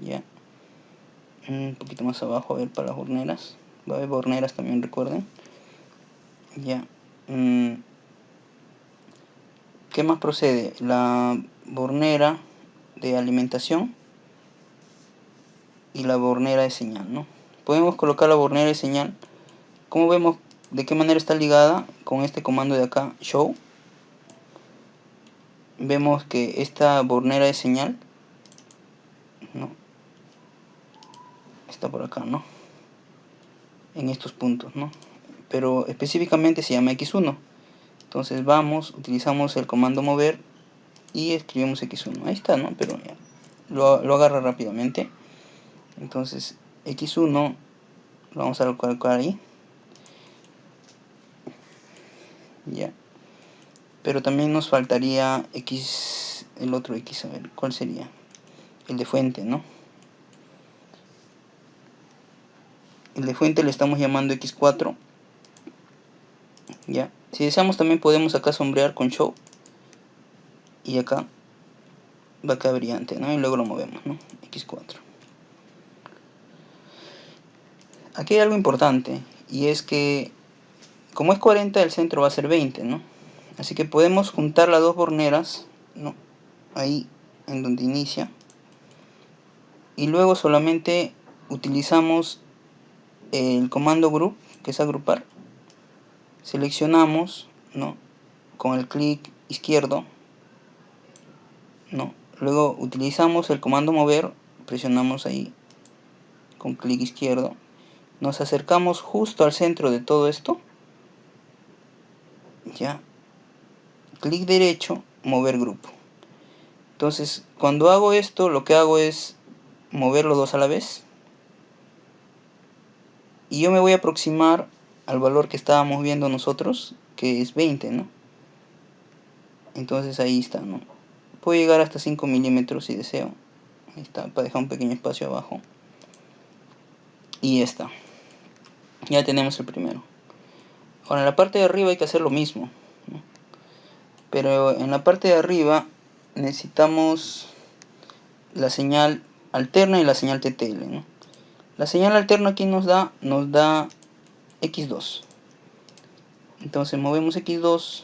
S1: ya. Un poquito más abajo, a ver, para las horneras. Va a haber horneras también, recuerden, ya. ¿Qué ¿Qué más procede? La bornera de alimentación y la bornera de señal, ¿no? Podemos colocar la bornera de señal. Como vemos de qué manera está ligada con este comando de acá, show. Vemos que esta bornera de señal, ¿no?, está por acá, ¿no?, en estos puntos, ¿no?, pero específicamente se llama X1. Entonces vamos, utilizamos el comando mover y escribimos X1. Ahí está, ¿no? Pero ya, lo agarra rápidamente. Entonces X1 lo vamos a colocar ahí. Ya. Pero también nos faltaría X, el otro X, a ver, ¿cuál sería? El de fuente, ¿no? El de fuente le estamos llamando X4. Ya. Si deseamos también podemos acá sombrear con show. Y acá va a quedar brillante, ¿no? Y luego lo movemos, ¿no? X4. Aquí hay algo importante, y es que como es 40, el centro va a ser 20, ¿no? Así que podemos juntar las dos borneras, ¿no?, ahí en donde inicia, y luego solamente utilizamos el comando group, que es agrupar. Seleccionamos, ¿no?, con el clic izquierdo, ¿no? Luego utilizamos el comando mover, presionamos ahí con clic izquierdo, nos acercamos justo al centro de todo esto, ya, clic derecho, mover grupo. Entonces cuando hago esto, lo que hago es mover los dos a la vez, y yo me voy a aproximar al valor que estábamos viendo nosotros, que es 20, ¿no? Entonces ahí está, ¿no? Puedo llegar hasta 5 milímetros si deseo. Ahí está, para dejar un pequeño espacio abajo. Y ya está. Ya tenemos el primero. Ahora en la parte de arriba hay que hacer lo mismo, ¿no? Pero en la parte de arriba necesitamos la señal alterna y la señal TTL, ¿no? La señal alterna aquí nos da X2. Entonces movemos X2,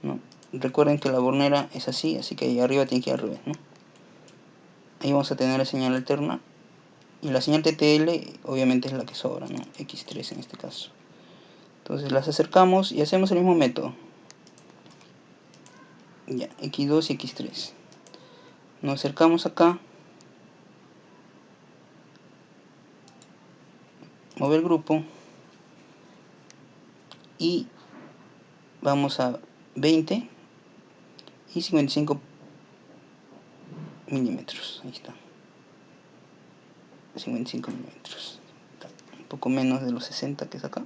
S1: ¿no? Recuerden que la bornera es así, así que ahí arriba tiene que ir al revés, ¿no? Ahí vamos a tener la señal alterna. Y la señal TTL obviamente es la que sobra, ¿no? X3 en este caso. Entonces las acercamos y hacemos el mismo método. Ya, X2 y X3. Nos acercamos acá. Mover grupo. Y vamos a 20 y 55 milímetros. Ahí está. 55 milímetros. Un poco menos de los 60 que es acá.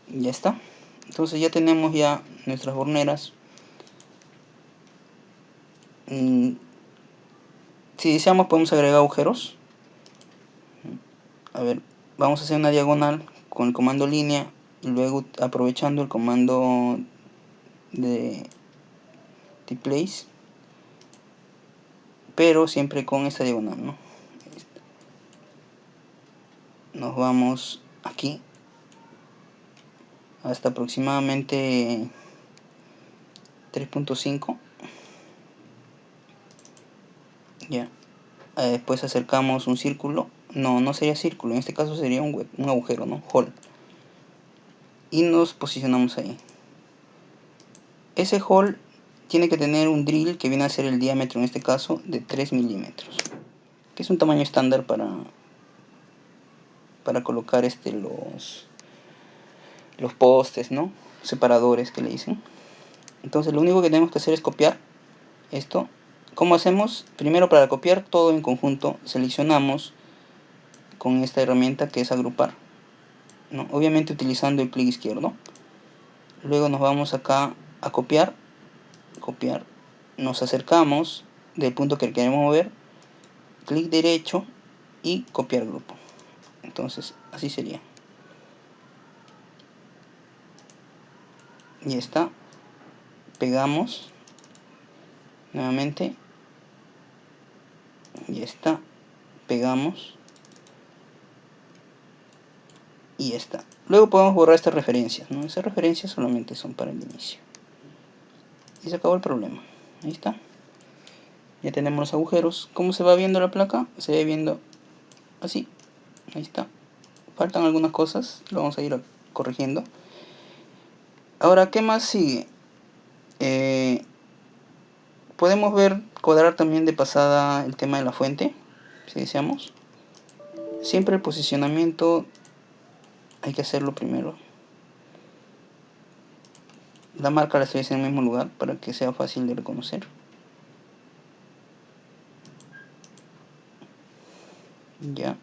S1: Ya está. Entonces ya tenemos ya nuestras borneras. Si deseamos podemos agregar agujeros. A ver, vamos a hacer una diagonal con el comando línea y luego aprovechando el comando de T-Place, pero siempre con esta diagonal, ¿no? Nos vamos aquí hasta aproximadamente 3.5. Ya. Después acercamos un círculo. No sería círculo, en este caso sería un agujero, ¿no? Hole. Y nos posicionamos ahí. Ese hole tiene que tener un drill que viene a ser el diámetro, en este caso, de 3 milímetros. Que es un tamaño estándar para colocar los postes, ¿no? Separadores que le dicen. Entonces lo único que tenemos que hacer es copiar esto. ¿Cómo hacemos? Primero, para copiar todo en conjunto, seleccionamos con esta herramienta que es agrupar, ¿no? Obviamente utilizando el clic izquierdo. Luego nos vamos acá a copiar, nos acercamos del punto que queremos mover, clic derecho y copiar grupo. Entonces así sería. Ya está. Pegamos nuevamente. Ya está. Pegamos. Y ya está. Luego podemos borrar estas referencias, ¿no? Esas referencias solamente son para el inicio. y se acabó el problema. Ahí está. Ya tenemos los agujeros. ¿Cómo se va viendo la placa? Se va viendo así. Ahí está. Faltan algunas cosas, lo vamos a ir corrigiendo. Ahora, ¿qué más sigue? Podemos cuadrar también de pasada el tema de la fuente, si deseamos. Siempre el posicionamiento hay que hacerlo primero. La marca la estoy haciendo en el mismo lugar para que sea fácil de reconocer. Ya.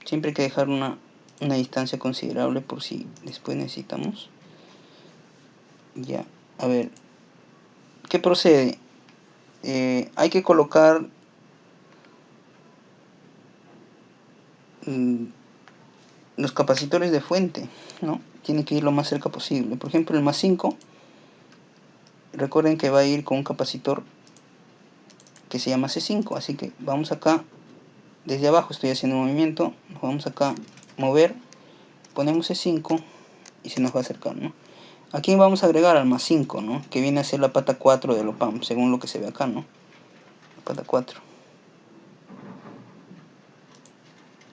S1: Siempre hay que dejar una distancia considerable por si después necesitamos. Ya. A ver. ¿Qué procede? Hay que colocar los capacitores de fuente, ¿no? Tiene que ir lo más cerca posible. Por ejemplo, el más 5, recuerden que va a ir con un capacitor que se llama C5, así que vamos acá, desde abajo estoy haciendo un movimiento, nos vamos acá, mover, ponemos C5 y se nos va a acercar, ¿no? Aquí vamos a agregar al más 5, ¿no? Que viene a ser la pata 4 del OPAMP, según lo que se ve acá, ¿no? La pata 4.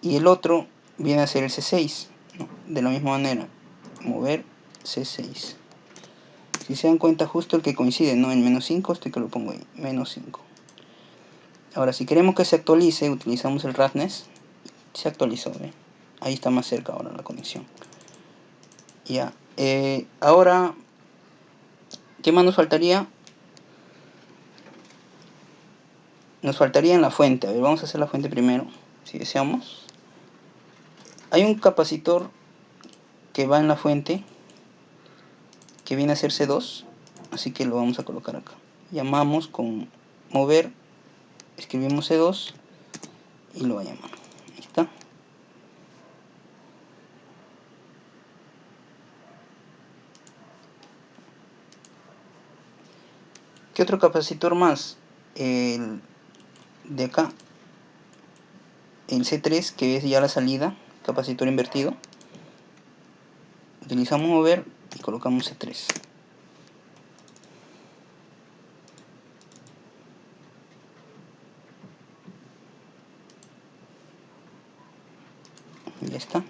S1: Y el otro viene a ser el C6, ¿no? De la misma manera, mover C6. Si se dan cuenta, justo el que coincide, ¿no? El menos 5, este que lo pongo ahí, menos 5. Ahora, si queremos que se actualice, utilizamos el Ratness. Se actualizó, ¿ve? Ahí está más cerca ahora la conexión. Ya. Ahora, ¿qué más nos faltaría? Nos faltaría en la fuente. A ver, vamos a hacer la fuente primero, si deseamos. Hay un capacitor que va en la fuente, que viene a ser C2, así que lo vamos a colocar acá. Llamamos con mover, escribimos C2 y lo va a llamar. Ahí está. ¿Qué otro capacitor más? El de acá, el C3, que es ya la salida, capacitor invertido. Utilizamos mover y colocamos C3. Ya está.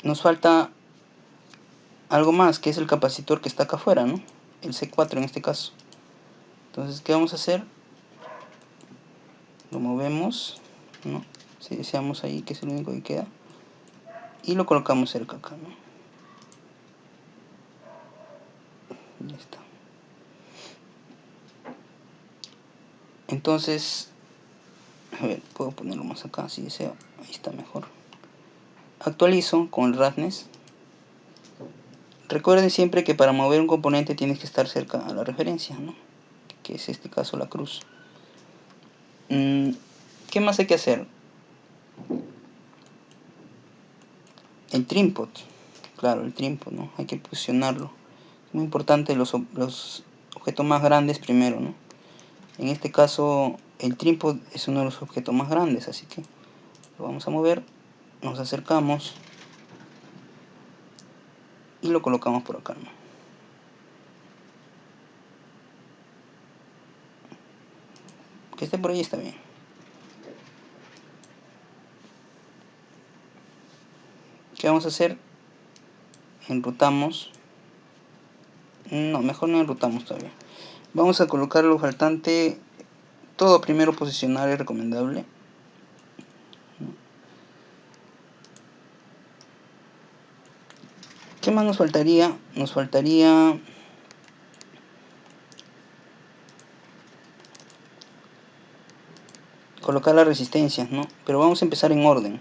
S1: Nos falta algo más, que es el capacitor que está acá afuera, ¿no? El C4 en este caso. Entonces, ¿qué vamos a hacer? Lo movemos, ¿no? Si deseamos ahí, que es el único que queda. Y lo colocamos cerca acá, ¿no? Ya está. Entonces, a ver, puedo ponerlo más acá si deseo. Ahí está mejor. Actualizo con el Ratness. Recuerden siempre que para mover un componente tienes que estar cerca a la referencia, ¿no? Que es este caso la cruz. ¿Qué más hay que hacer? El trim-pot. Claro, el trim-pot, ¿no? Hay que posicionarlo. Es muy importante los objetos más grandes primero, ¿no? En este caso, el trim-pot es uno de los objetos más grandes, así que lo vamos a mover, nos acercamos y lo colocamos por acá, ¿no? Que esté por ahí está bien. ¿Qué vamos a hacer? Enrutamos. No, mejor no enrutamos todavía. Vamos a colocar lo faltante. Todo primero posicionar es recomendable. ¿Qué más nos faltaría? Nos faltaría colocar las resistencias, ¿no? Pero vamos a empezar en orden.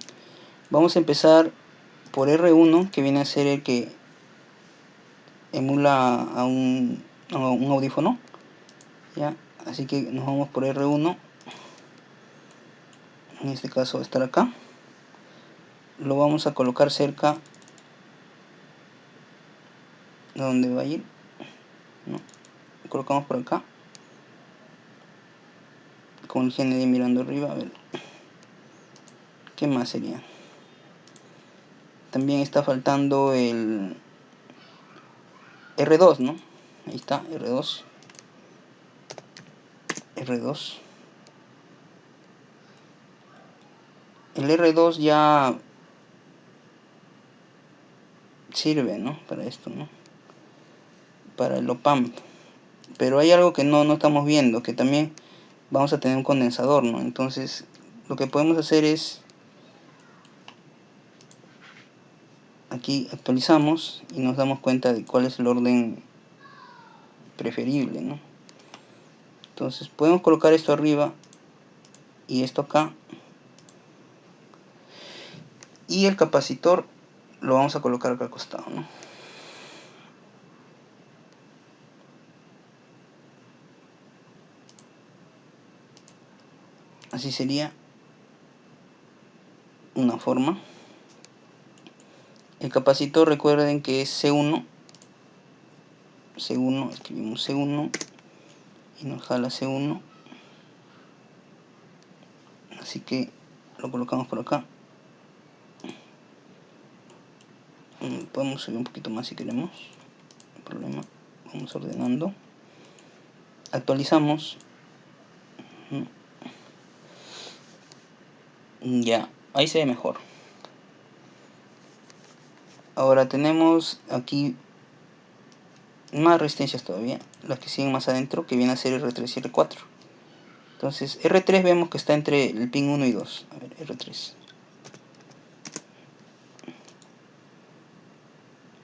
S1: Vamos a empezar por R1, que viene a ser el que emula a un audífono, ¿ya? Así que nos vamos por R1. En este caso va a estar acá. Lo vamos a colocar cerca de donde va a ir, ¿no? Lo colocamos por acá con el GND mirando arriba. A ver, ¿qué más sería? también está faltando el R2, ¿no? Ahí está, R2. R2. El R2 ya sirve, ¿no? Para esto, ¿no? Para el op-amp. Pero hay algo que no estamos viendo, que también vamos a tener un condensador, ¿no? Entonces, lo que podemos hacer es, aquí actualizamos y nos damos cuenta de cuál es el orden preferible, ¿no? Entonces, podemos colocar esto arriba y esto acá. Y el capacitor lo vamos a colocar acá al costado, ¿no? Así sería una forma. El capacitor, recuerden que es C1. C1, escribimos C1 y nos jala C1. Así que lo colocamos por acá. Podemos subir un poquito más si queremos, no hay problema. Vamos ordenando. Actualizamos. Ya, ahí se ve mejor. Ahora tenemos aquí más resistencias todavía, las que siguen más adentro, que viene a ser R3 y R4. Entonces R3 vemos que está entre el pin 1 y 2. A ver, R3.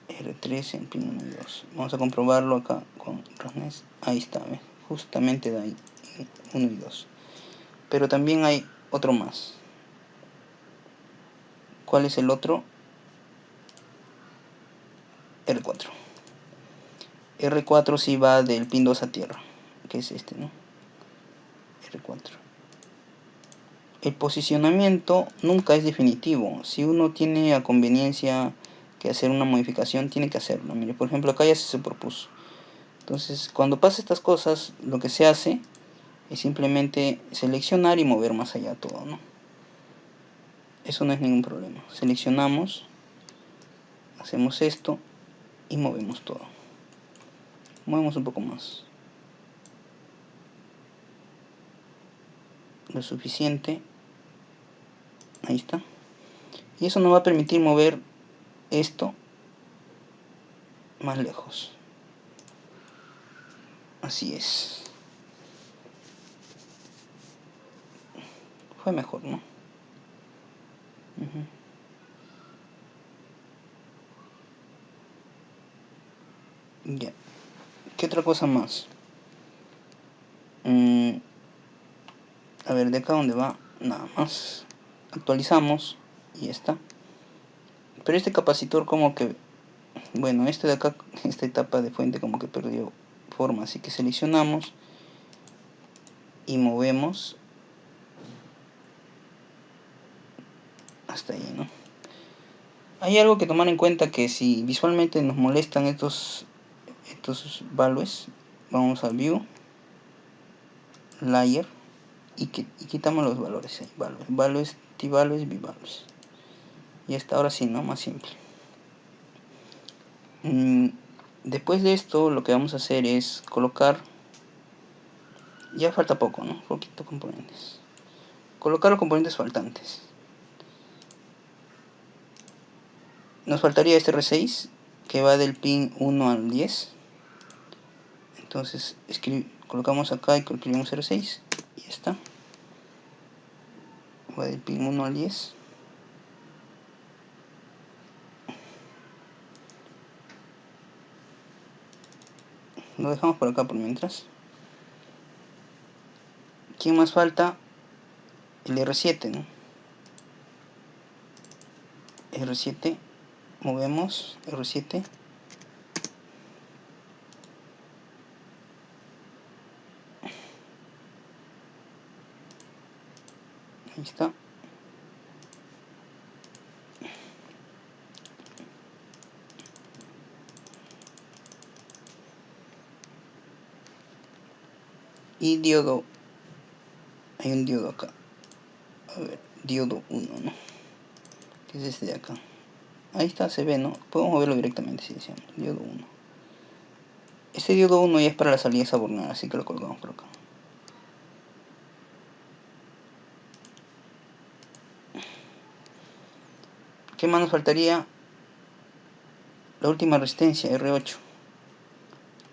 S1: R3 en pin 1 y 2. Vamos a comprobarlo acá con Rasnes. Ahí está, ¿ves? Justamente de ahí, 1 y 2. Pero también hay otro más. ¿Cuál es el otro? R4. R4 sí va del pin 2 a tierra, que es este, ¿no? R4. El posicionamiento nunca es definitivo. Si uno tiene a conveniencia que hacer una modificación, tiene que hacerlo. Mire, por ejemplo, acá ya se superpuso. Entonces, cuando pasa estas cosas, lo que se hace es simplemente seleccionar y mover más allá todo, ¿no? Eso no es ningún problema. Seleccionamos, hacemos esto y movemos todo. Movemos un poco más. Lo suficiente. Ahí está. Y eso nos va a permitir mover esto más lejos. Así es. Fue mejor, ¿no? Ya. ¿Qué otra cosa más? A ver, de acá donde va, nada más. Actualizamos y ya está. Pero este capacitor como que, bueno, este de acá, esta etapa de fuente como que perdió forma, así que seleccionamos y movemos hasta ahí, ¿no? Hay algo que tomar en cuenta, que si visualmente nos molestan estos values, vamos a View, Layer y quitamos los valores, values, T-values, B-values. Y hasta ahora sí, ¿no? Más simple. Después de esto, lo que vamos a hacer es colocar, ya falta poco, ¿no? Poquito componentes. Colocar los componentes faltantes. Nos faltaría este R6, que va del pin 1 al 10. Entonces colocamos acá y escribimos R6 y ya está. Va del pin 1 al 10. Lo dejamos por acá por mientras. ¿Quién más falta? El R7, ¿no? R7, movemos R7. Ahí está. Y diodo. Hay un diodo acá. A ver, diodo 1, ¿no? Que es este de acá. ahí está, se ve, ¿no? Podemos verlo directamente si deseamos. Diodo 1. Este diodo 1 ya es para la salida sabornada, así que lo colgamos por acá. ¿Qué más nos faltaría? La última resistencia, R8.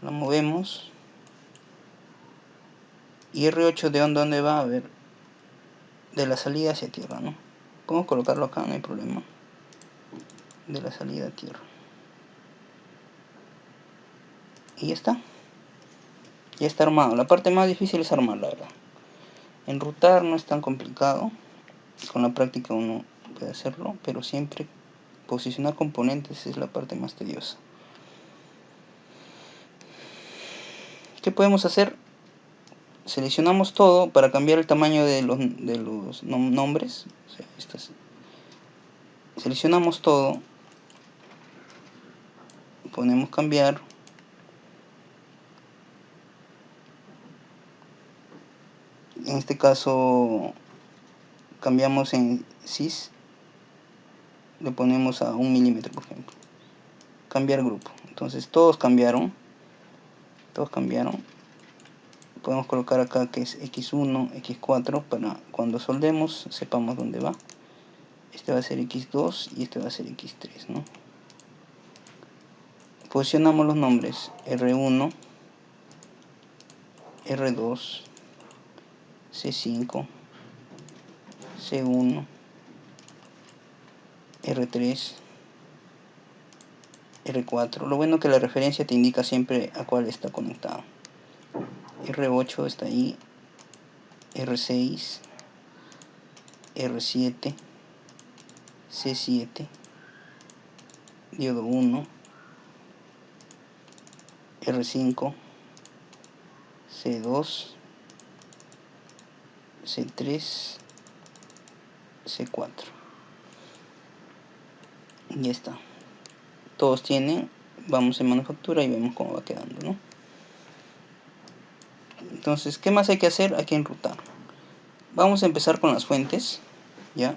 S1: La movemos. Y R8 de dónde va, a ver, de la salida hacia tierra, ¿no? Podemos colocarlo acá, no hay problema. De la salida a tierra. Y ya está. Ya está armado. La parte más difícil es armar, la verdad. Enrutar no es tan complicado. Con la práctica uno puede hacerlo, pero siempre posicionar componentes es la parte más tediosa. ¿Qué podemos hacer? Seleccionamos todo para cambiar el tamaño de los nombres. O sea, seleccionamos todo. Ponemos cambiar. En este caso cambiamos en cis. Le ponemos a 1 milímetro, por ejemplo. Cambiar grupo. Entonces todos cambiaron. Podemos colocar acá que es X1, X4 para cuando soldemos sepamos dónde va. Este va a ser X2 y este va a ser X3, ¿no? Posicionamos los nombres R1, R2, C5, C1, R3, R4. Lo bueno que la referencia te indica siempre a cuál está conectado. R8 está ahí, R6, R7, C7, diodo 1, R5, C2, C3, C4. Y ya está. Todos tienen, vamos en manufactura y vemos cómo va quedando, ¿no? Entonces, ¿qué más hay que hacer? Hay que enrutar. Vamos a empezar con las fuentes, ¿ya?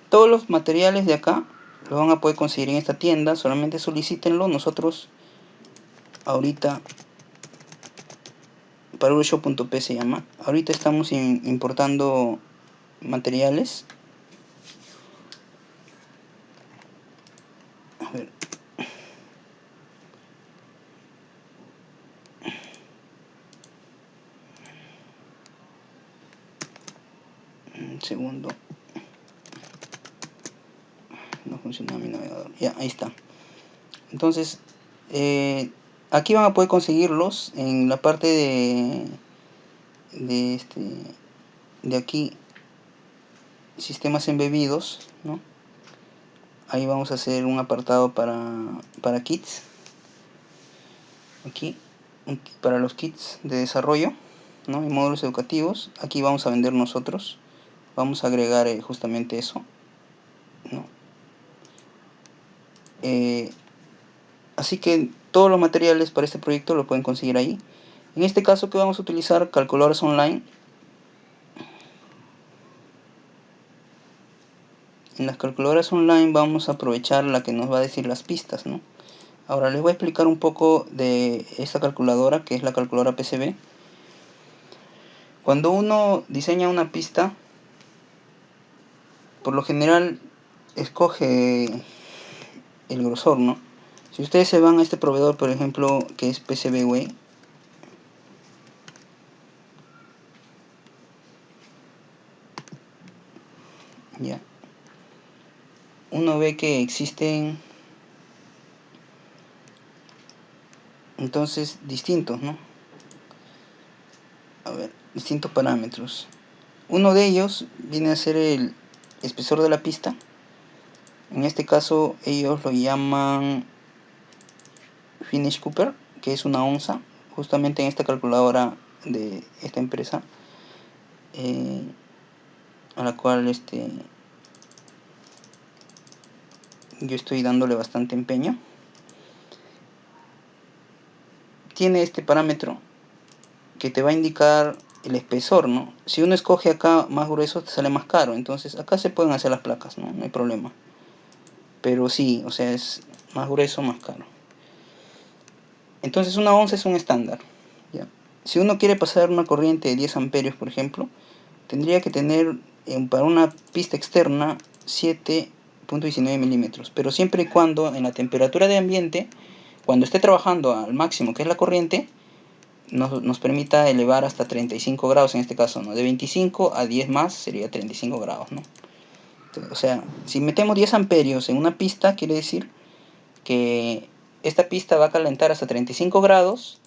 S1: Todos los materiales de acá los van a poder conseguir en esta tienda, solamente solicítenlo. Nosotros ahorita, parushop.p se llama, ahorita estamos importando materiales. A ver. Un segundo. No funciona mi navegador. Ya, ahí está. Entonces, aquí van a poder conseguirlos en la parte de aquí, sistemas embebidos, ¿no? Ahí vamos a hacer un apartado para kits. Aquí, para los kits de desarrollo, ¿no? Y módulos educativos. Aquí vamos a vender nosotros. Vamos a agregar justamente eso, ¿no? Así que todos los materiales para este proyecto lo pueden conseguir ahí. En este caso que vamos a utilizar calculadoras online. En las calculadoras online vamos a aprovechar la que nos va a decir las pistas, ¿no? Ahora les voy a explicar un poco de esta calculadora, que es la calculadora PCB. Cuando uno diseña una pista, por lo general escoge el grosor, ¿no? Si ustedes se van a este proveedor, por ejemplo, que es PCBWay, ya, uno ve que existen entonces distintos, ¿no? A ver, distintos parámetros. Uno de ellos viene a ser el espesor de la pista. En este caso ellos lo llaman Finish Cooper, que es una onza. Justamente en esta calculadora de esta empresa, a la cual yo estoy dándole bastante empeño. Tiene este parámetro que te va a indicar el espesor, ¿no? Si uno escoge acá más grueso te sale más caro, entonces acá se pueden hacer las placas, ¿no? No hay problema. pero sí, o sea, es más grueso, más caro. Entonces una 11 es un estándar, ¿ya? Si uno quiere pasar una corriente de 10 amperios, por ejemplo, tendría que tener para una pista externa 7.19 milímetros, pero siempre y cuando en la temperatura de ambiente, cuando esté trabajando al máximo que es la corriente, nos permita elevar hasta 35 grados en este caso, ¿no? De 25 a 10 más sería 35 grados, ¿no? O sea, si metemos 10 amperios en una pista, quiere decir que esta pista va a calentar hasta 35 grados,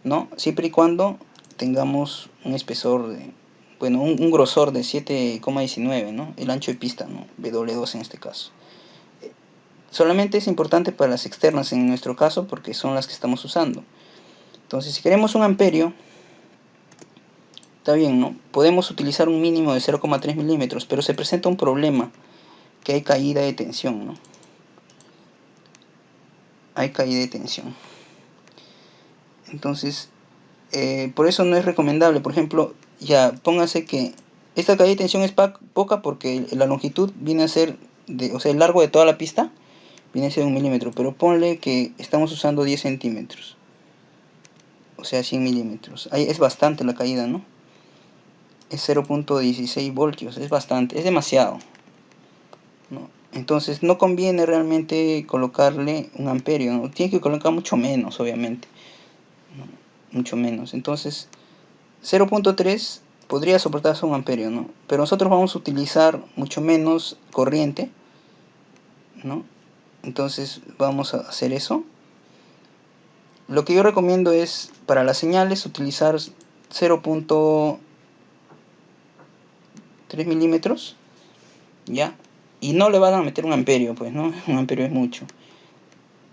S1: ¿no? Siempre y cuando tengamos un espesor de, bueno, un grosor de 7,19, ¿no? El ancho de pista, ¿no? W2 en este caso. Solamente es importante para las externas en nuestro caso porque son las que estamos usando. Entonces, si queremos un amperio, está bien, ¿no? Podemos utilizar un mínimo de 0,3 milímetros, pero se presenta un problema, que hay caída de tensión, ¿no? Hay caída de tensión. Entonces, por eso no es recomendable. Por ejemplo, ya póngase que esta caída de tensión es poca porque la longitud viene a ser, o sea, el largo de toda la pista viene a ser 1 milímetro, pero ponle que estamos usando 10 centímetros, o sea, 100 milímetros. Ahí es bastante la caída, ¿no? Es 0.16 voltios, es bastante, es demasiado, ¿no? Entonces no conviene realmente colocarle un amperio, ¿no? Tiene que colocar mucho menos, obviamente, ¿no? Mucho menos. Entonces 0.3 podría soportarse un amperio, ¿no? Pero nosotros vamos a utilizar mucho menos corriente, ¿no? Entonces vamos a hacer eso. Lo que yo recomiendo es para las señales utilizar 0.3 milímetros, ¿ya? Y no le van a meter un amperio, pues, ¿no? Un amperio es mucho.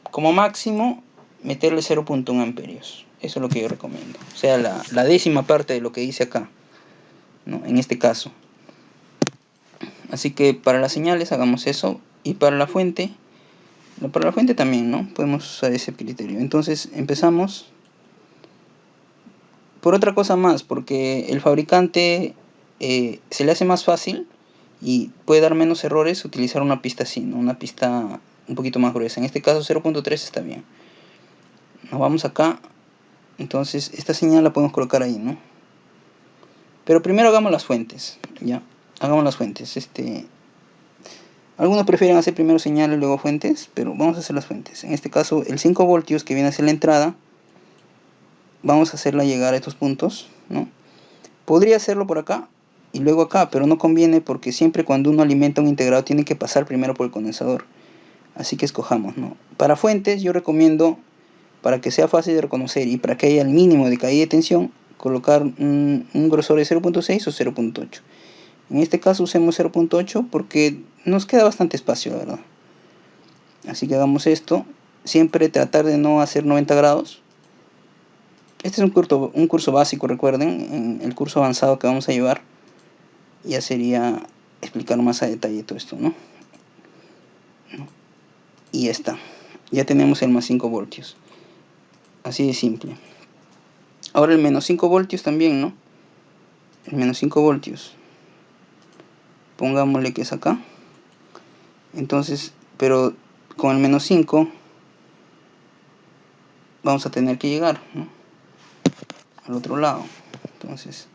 S1: Como máximo, meterle 0.1 amperios. Eso es lo que yo recomiendo. O sea, la décima parte de lo que dice acá, ¿no? En este caso. Así que para las señales hagamos eso. Y para la fuente también, ¿no? Podemos usar ese criterio. Entonces empezamos por otra cosa más, porque el fabricante se le hace más fácil y puede dar menos errores utilizar una pista así, ¿no? Una pista un poquito más gruesa. En este caso 0.3 está bien. Nos vamos acá. Entonces esta señal la podemos colocar ahí, ¿no? Pero primero hagamos las fuentes, ¿ya? Hagamos las fuentes. Algunos prefieren hacer primero señales, luego fuentes, pero vamos a hacer las fuentes. En este caso, el 5 voltios que viene a ser la entrada, vamos a hacerla llegar a estos puntos, ¿no? Podría hacerlo por acá y luego acá, pero no conviene porque siempre cuando uno alimenta un integrado tiene que pasar primero por el condensador. Así que escojamos, ¿no? Para fuentes yo recomiendo, para que sea fácil de reconocer y para que haya el mínimo de caída de tensión, colocar un grosor de 0.6 o 0.8. En este caso usemos 0.8 porque nos queda bastante espacio, la verdad. Así que hagamos esto. Siempre tratar de no hacer 90 grados. Este es un curso básico, recuerden. En el curso avanzado que vamos a llevar ya sería explicar más a detalle todo esto, ¿no? Y ya está. Ya tenemos el más 5 voltios. Así de simple. Ahora el menos 5 voltios también, ¿no? El menos 5 voltios. Pongámosle que es acá. Entonces, pero con el menos 5 vamos a tener que llegar, ¿no? Al otro lado. Entonces,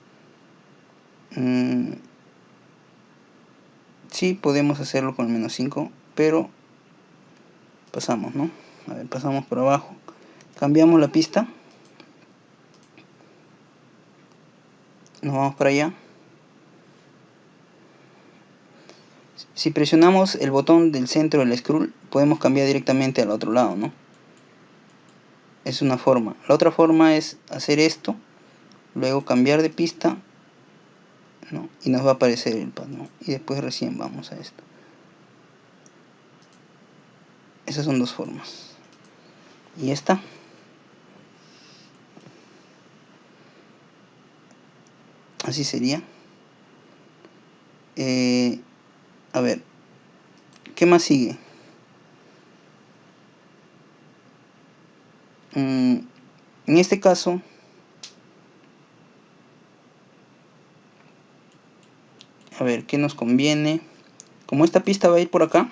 S1: sí podemos hacerlo con el menos 5, pero pasamos, ¿no? A ver, pasamos por abajo. Cambiamos la pista. Nos vamos para allá. Si presionamos el botón del centro del scroll, podemos cambiar directamente al otro lado, ¿no? Es una forma. La otra forma es hacer esto, luego cambiar de pista, ¿no? Y nos va a aparecer el pad, ¿no? Y después recién vamos a esto. Esas son dos formas. Y esta. Así sería. A ver, ¿qué más sigue? En este caso, a ver, ¿qué nos conviene? Como esta pista va a ir por acá,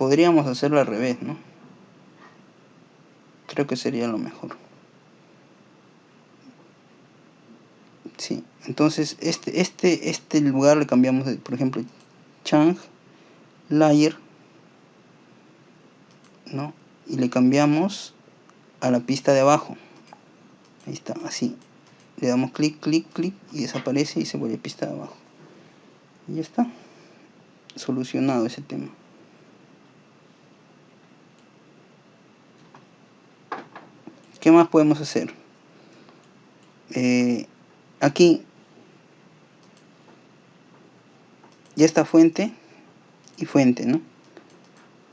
S1: podríamos hacerlo al revés, ¿no? Creo que sería lo mejor. Sí, entonces este lugar le cambiamos, por ejemplo, Chang Layer, ¿no? Y le cambiamos a la pista de abajo. Ahí está, así. Le damos clic, clic, clic y desaparece y se vuelve pista de abajo. Y ya está. Solucionado ese tema. ¿Qué más podemos hacer? Aquí ya está fuente y fuente, ¿no?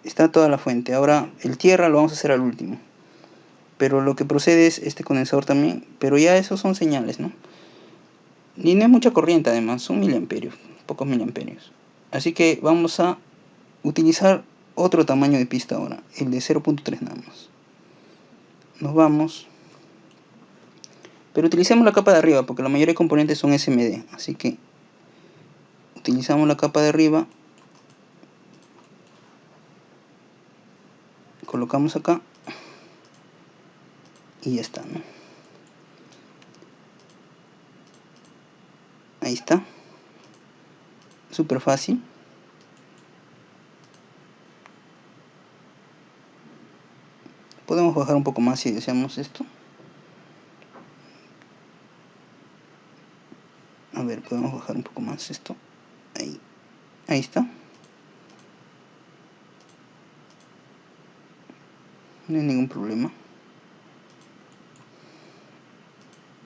S1: Está toda la fuente. Ahora el tierra lo vamos a hacer al último. Pero lo que procede es este condensador también. Pero ya esos son señales, ¿no? Y no es mucha corriente además, son miliamperios, pocos miliamperios. Así que vamos a utilizar otro tamaño de pista ahora, el de 0.3 nada más. Nos vamos. Pero utilicemos la capa de arriba porque la mayoría de componentes son SMD. Así que utilizamos la capa de arriba. Colocamos acá. Y ya está, ¿no? Ahí está. Súper fácil. Podemos bajar un poco más si deseamos esto. A ver, podemos bajar un poco más esto. Ahí. Ahí está. No hay ningún problema.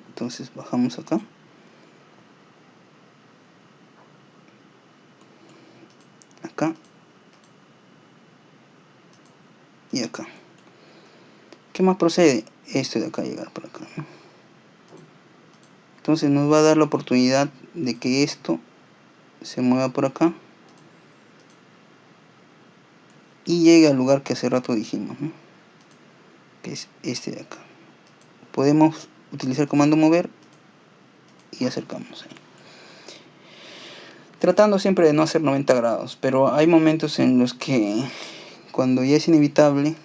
S1: Entonces bajamos acá. Acá. Y acá. ¿Qué más procede? Esto de acá, llegar por acá, ¿no? Entonces nos va a dar la oportunidad de que esto se mueva por acá y llegue al lugar que hace rato dijimos, ¿no? Que es este de acá. Podemos utilizar el comando mover y acercamos ahí. Tratando siempre de no hacer 90 grados, pero hay momentos en los que cuando ya es inevitable,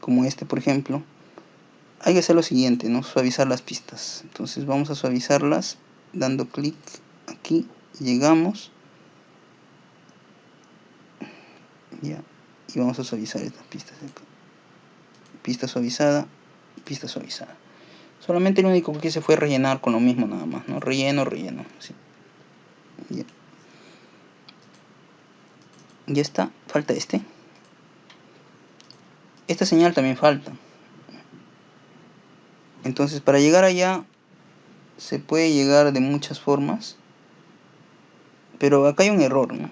S1: como este por ejemplo, hay que hacer lo siguiente, ¿no? Suavizar las pistas. Entonces vamos a suavizarlas dando clic aquí, llegamos, ya, y vamos a suavizar estas pistas de acá. Pista suavizada, pista suavizada. Solamente lo único que hice fue rellenar con lo mismo nada más, ¿no? Relleno, ¿sí? Ya. Ya está, falta este. Esta señal también falta. Entonces para llegar allá se puede llegar de muchas formas. Pero acá hay un error, ¿no?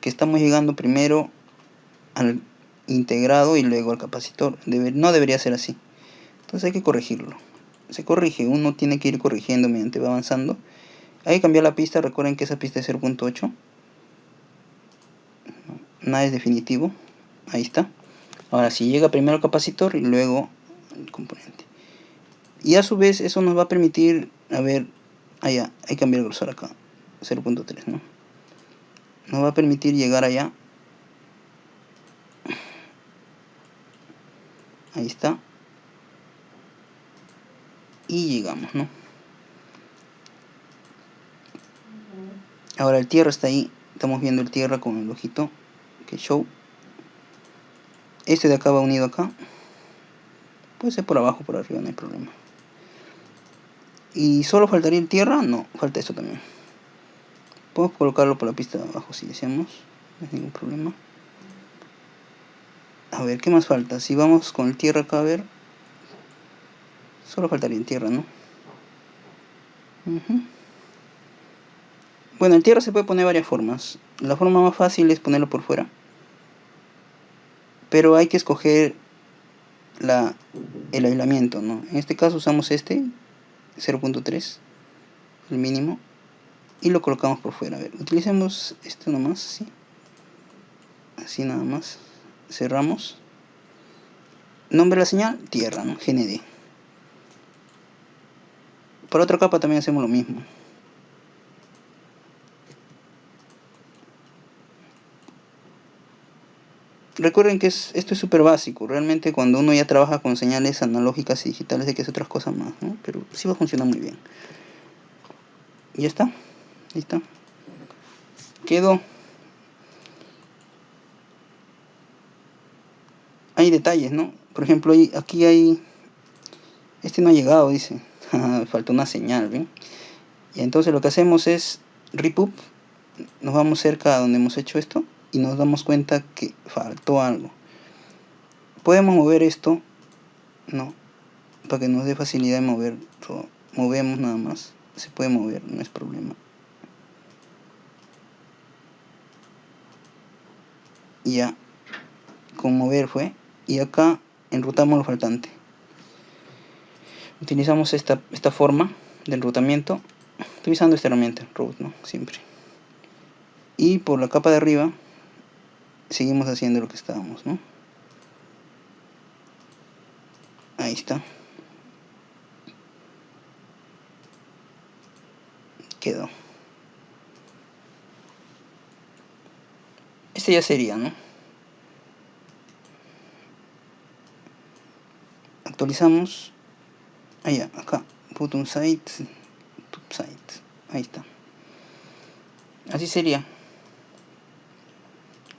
S1: Que estamos llegando primero al integrado y luego al capacitor. No debería ser así. Entonces hay que corregirlo. Se corrige, uno tiene que ir corrigiendo mediante va avanzando. Hay que cambiar la pista, recuerden que esa pista es 0.8. Nada es definitivo. Ahí está. Ahora si llega primero el capacitor y luego el componente. Y a su vez eso nos va a permitir, a ver, allá, hay que cambiar el grosor acá, 0.3, ¿no? Nos va a permitir llegar allá. Ahí está. Y llegamos, ¿no? Ahora el tierra está ahí. Estamos viendo el tierra con el ojito. Que show. Este de acá va unido acá. Puede ser por abajo, por arriba, no hay problema. ¿Y solo faltaría el tierra? No, falta esto también. Podemos colocarlo por la pista de abajo si deseamos. No hay ningún problema. A ver, ¿qué más falta? Si vamos con el tierra acá, a ver. Solo faltaría el tierra, ¿no? Bueno, el tierra se puede poner de varias formas. La forma más fácil es ponerlo por fuera. Pero hay que escoger el aislamiento, ¿no? En este caso usamos este, 0.3, el mínimo. Y lo colocamos por fuera. A ver, utilicemos esto nomás, así. Así nada más. Cerramos. Nombre de la señal, tierra, ¿no? GND. Por otra capa también hacemos lo mismo. recuerden que esto es súper básico. Realmente cuando uno ya trabaja con señales analógicas y digitales hay que hacer otras cosas más, ¿no? Pero sí va a funcionar muy bien. Y ya está. Listo. Quedó. Hay detalles, ¿no? Por ejemplo, aquí hay... Este no ha llegado, dice. Falta una señal, ¿ven? Y entonces lo que hacemos es rip up. Nos vamos cerca a donde hemos hecho esto y nos damos cuenta que faltó algo. Podemos mover esto, no, para que nos dé facilidad de mover todo. Movemos nada más, se puede mover, no es problema. Y ya, con mover fue. Y acá enrutamos lo faltante. Utilizamos esta forma de enrutamiento, utilizando esta herramienta, root, ¿no? Siempre. Y por la capa de arriba, seguimos haciendo lo que estábamos, ¿no? Ahí está. Quedó. Este ya sería, ¿no? Actualizamos. Allá, acá. Button site. Tube site. Ahí está. Así sería.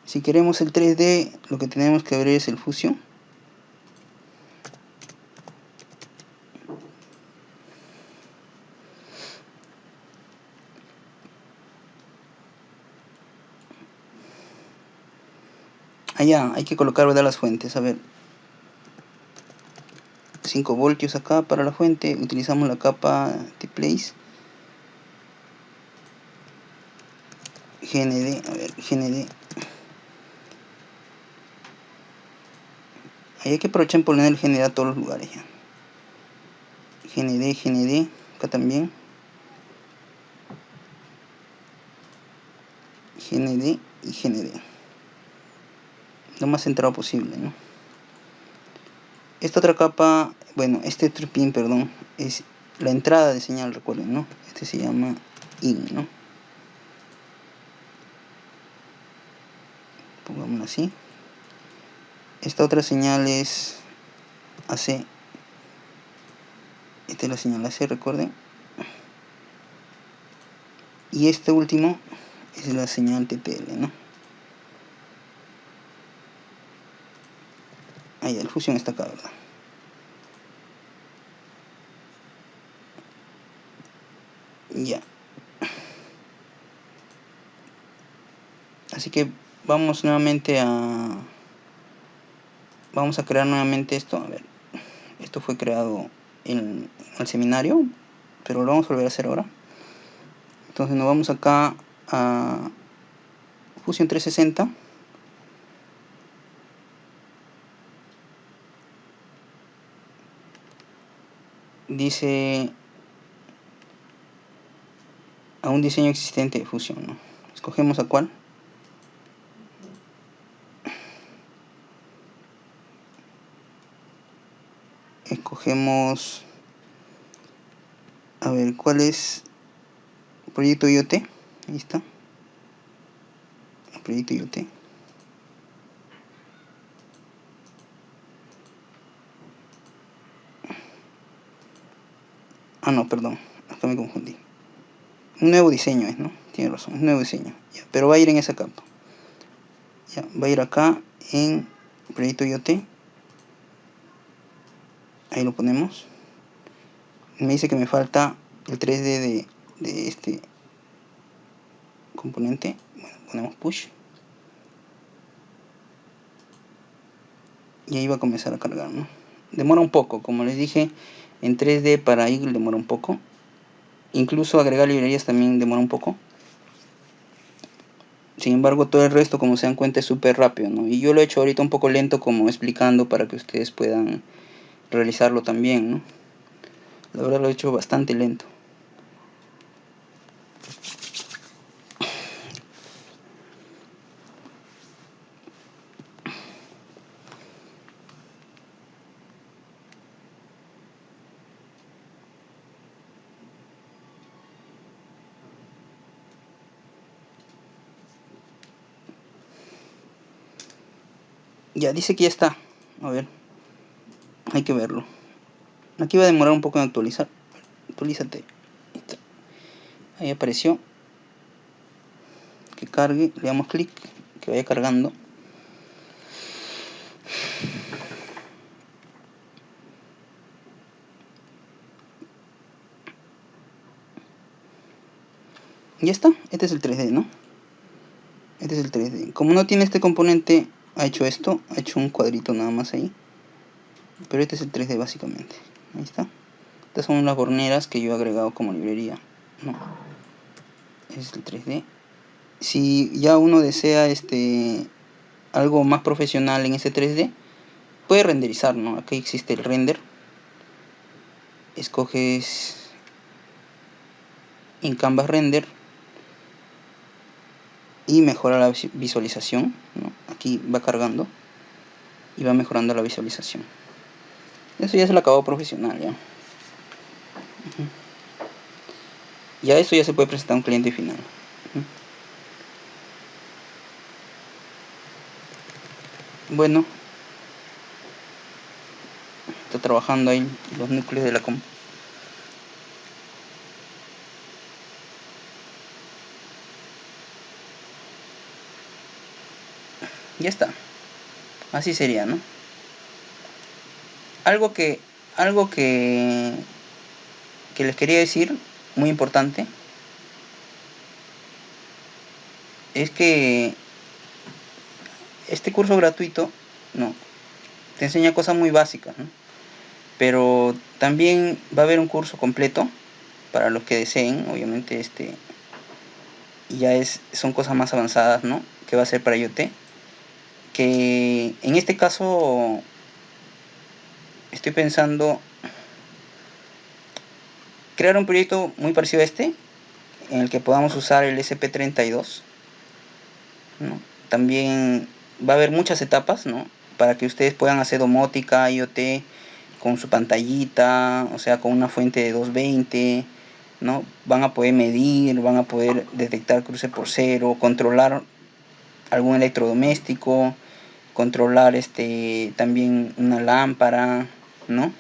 S1: Si queremos el 3D, lo que tenemos que abrir es el Fusion. Allá, hay que colocar, ¿verdad?, las fuentes. A ver. 5 voltios acá para la fuente. Utilizamos la capa de place. GND, a ver, GND. Ahí hay que aprovechar en poner el GND a todos los lugares ya. GND, acá también. GND y GND. Lo más centrado posible, ¿no? Esta otra capa, bueno, este pin, perdón, es la entrada de señal, recuerden, ¿no? Este se llama in, ¿no? Pongámoslo así. Esta otra señal es AC. Esta es la señal AC, recuerden. Y este último es la señal TTL, ¿no? Ahí, el Fusion está acá, ¿verdad? Ya. Así que vamos nuevamente a... Vamos a crear nuevamente esto. A ver, esto fue creado en el seminario, pero lo vamos a volver a hacer ahora. Entonces nos vamos acá a Fusion 360. Dice a un diseño existente de Fusion, ¿no? Escogemos a cuál. Escogemos, a ver, ¿cuál es? Proyecto IoT. Ahí está. El proyecto IoT. Ah, no, perdón. Acá me confundí. Un nuevo diseño es, ¿no? Tiene razón, un nuevo diseño. Ya, pero va a ir en esa capa. Ya, va a ir acá en proyecto IoT. Ahí lo ponemos. Me dice que me falta el 3D de este componente. Bueno, ponemos push. Y ahí va a comenzar a cargar, ¿no? Demora un poco, como les dije, en 3D para Eagle demora un poco. Incluso agregar librerías también demora un poco. Sin embargo, todo el resto, como se dan cuenta, es súper rápido, ¿no? Y yo lo he hecho ahorita un poco lento, como explicando, para que ustedes puedan realizarlo también, ¿no? La verdad lo he hecho bastante lento. Ya, dice que ya está. A ver, hay que verlo. Aquí va a demorar un poco en actualizar. Actualízate. Ahí apareció. Que cargue, le damos clic, que vaya cargando. Ya está, este es el 3D, ¿no? Este es el 3D. Como no tiene este componente, ha hecho esto, ha hecho un cuadrito nada más ahí. Pero este es el 3D básicamente. Ahí está. Estas son las borneras que yo he agregado como librería, ¿no? Este es el 3D. Si ya uno desea algo más profesional en ese 3D, puede renderizar, ¿no? Aquí existe el render. Escoges en Canvas Render y mejora la visualización, ¿no? Aquí va cargando y va mejorando la visualización. Eso ya es el acabado profesional, ya. Ya esto ya se puede presentar a un cliente final. Bueno, está trabajando ahí los núcleos de la comp. Ya está. Así sería, ¿no? Algo que les quería decir, muy importante, es que este curso gratuito, no, te enseña cosas muy básicas, ¿no? Pero también va a haber un curso completo para los que deseen, obviamente ya son cosas más avanzadas, ¿no? Que va a ser para IoT, que en este caso estoy pensando crear un proyecto muy parecido a en el que podamos usar el SP32, ¿no? También va a haber muchas etapas, ¿no? Para que ustedes puedan hacer domótica, IoT, con su pantallita, o sea, con una fuente de 220, ¿no? Van a poder medir, van a poder detectar cruce por cero, controlar algún electrodoméstico, controlar también una lámpara, ¿no?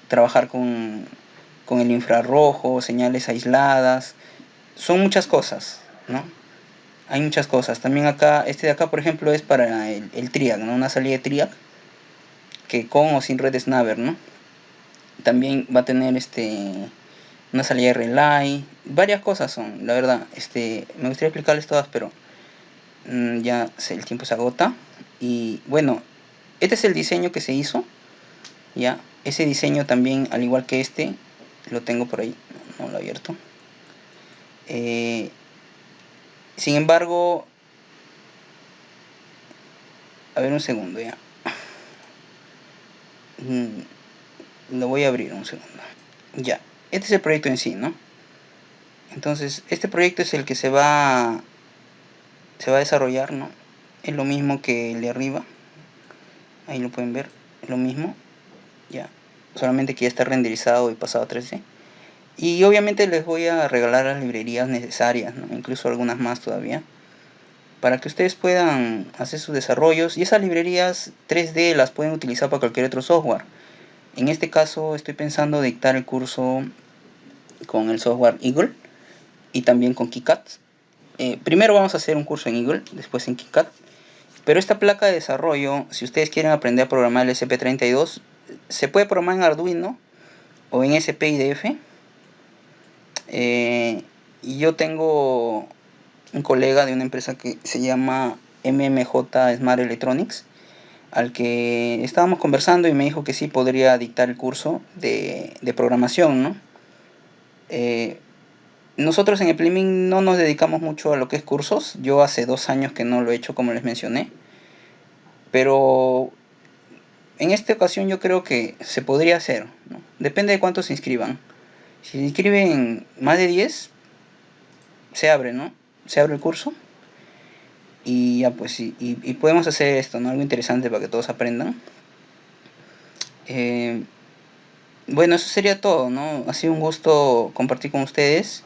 S1: Trabajar con el infrarrojo, señales aisladas, son muchas cosas, ¿no? Hay muchas cosas. También acá, de acá por ejemplo es para el TRIAC, ¿no? Una salida de TRIAC que con o sin red Snaver, ¿no? También va a tener una salida de relay, varias cosas son, la verdad. Me gustaría explicarles todas, pero ya el tiempo se agota. Y bueno, este es el diseño que se hizo, ya. Ese diseño también, al igual que lo tengo por ahí, no lo he abierto. Sin embargo, a ver un segundo ya. Lo voy a abrir un segundo. Ya, este es el proyecto en sí, ¿no? Entonces, este proyecto es el que se va a desarrollar, ¿no? Es lo mismo que el de arriba. Ahí lo pueden ver, es lo mismo. Ya, solamente que ya está renderizado y pasado a 3D. Y obviamente les voy a regalar las librerías necesarias, ¿no? Incluso algunas más todavía, para que ustedes puedan hacer sus desarrollos. Y esas librerías 3D las pueden utilizar para cualquier otro software. En este caso estoy pensando dictar el curso con el software Eagle y también con KiCad. Primero vamos a hacer un curso en Eagle, después en KiCad. Pero esta placa de desarrollo, si ustedes quieren aprender a programar el SP32, se puede programar en Arduino o en SPIDF. Y yo tengo un colega de una empresa que se llama MMJ Smart Electronics, al que estábamos conversando y me dijo que sí podría dictar el curso de programación, ¿no? Nosotros en Epliming no nos dedicamos mucho a lo que es cursos. Yo hace 2 años que no lo he hecho, como les mencioné. Pero en esta ocasión yo creo que se podría hacer, ¿no? Depende de cuántos se inscriban. Si se inscriben más de 10, se abre, ¿no? Se abre el curso. Y ya pues, y podemos hacer esto, ¿no? Algo interesante para que todos aprendan. Bueno, eso sería todo, ¿no? Ha sido un gusto compartir con ustedes.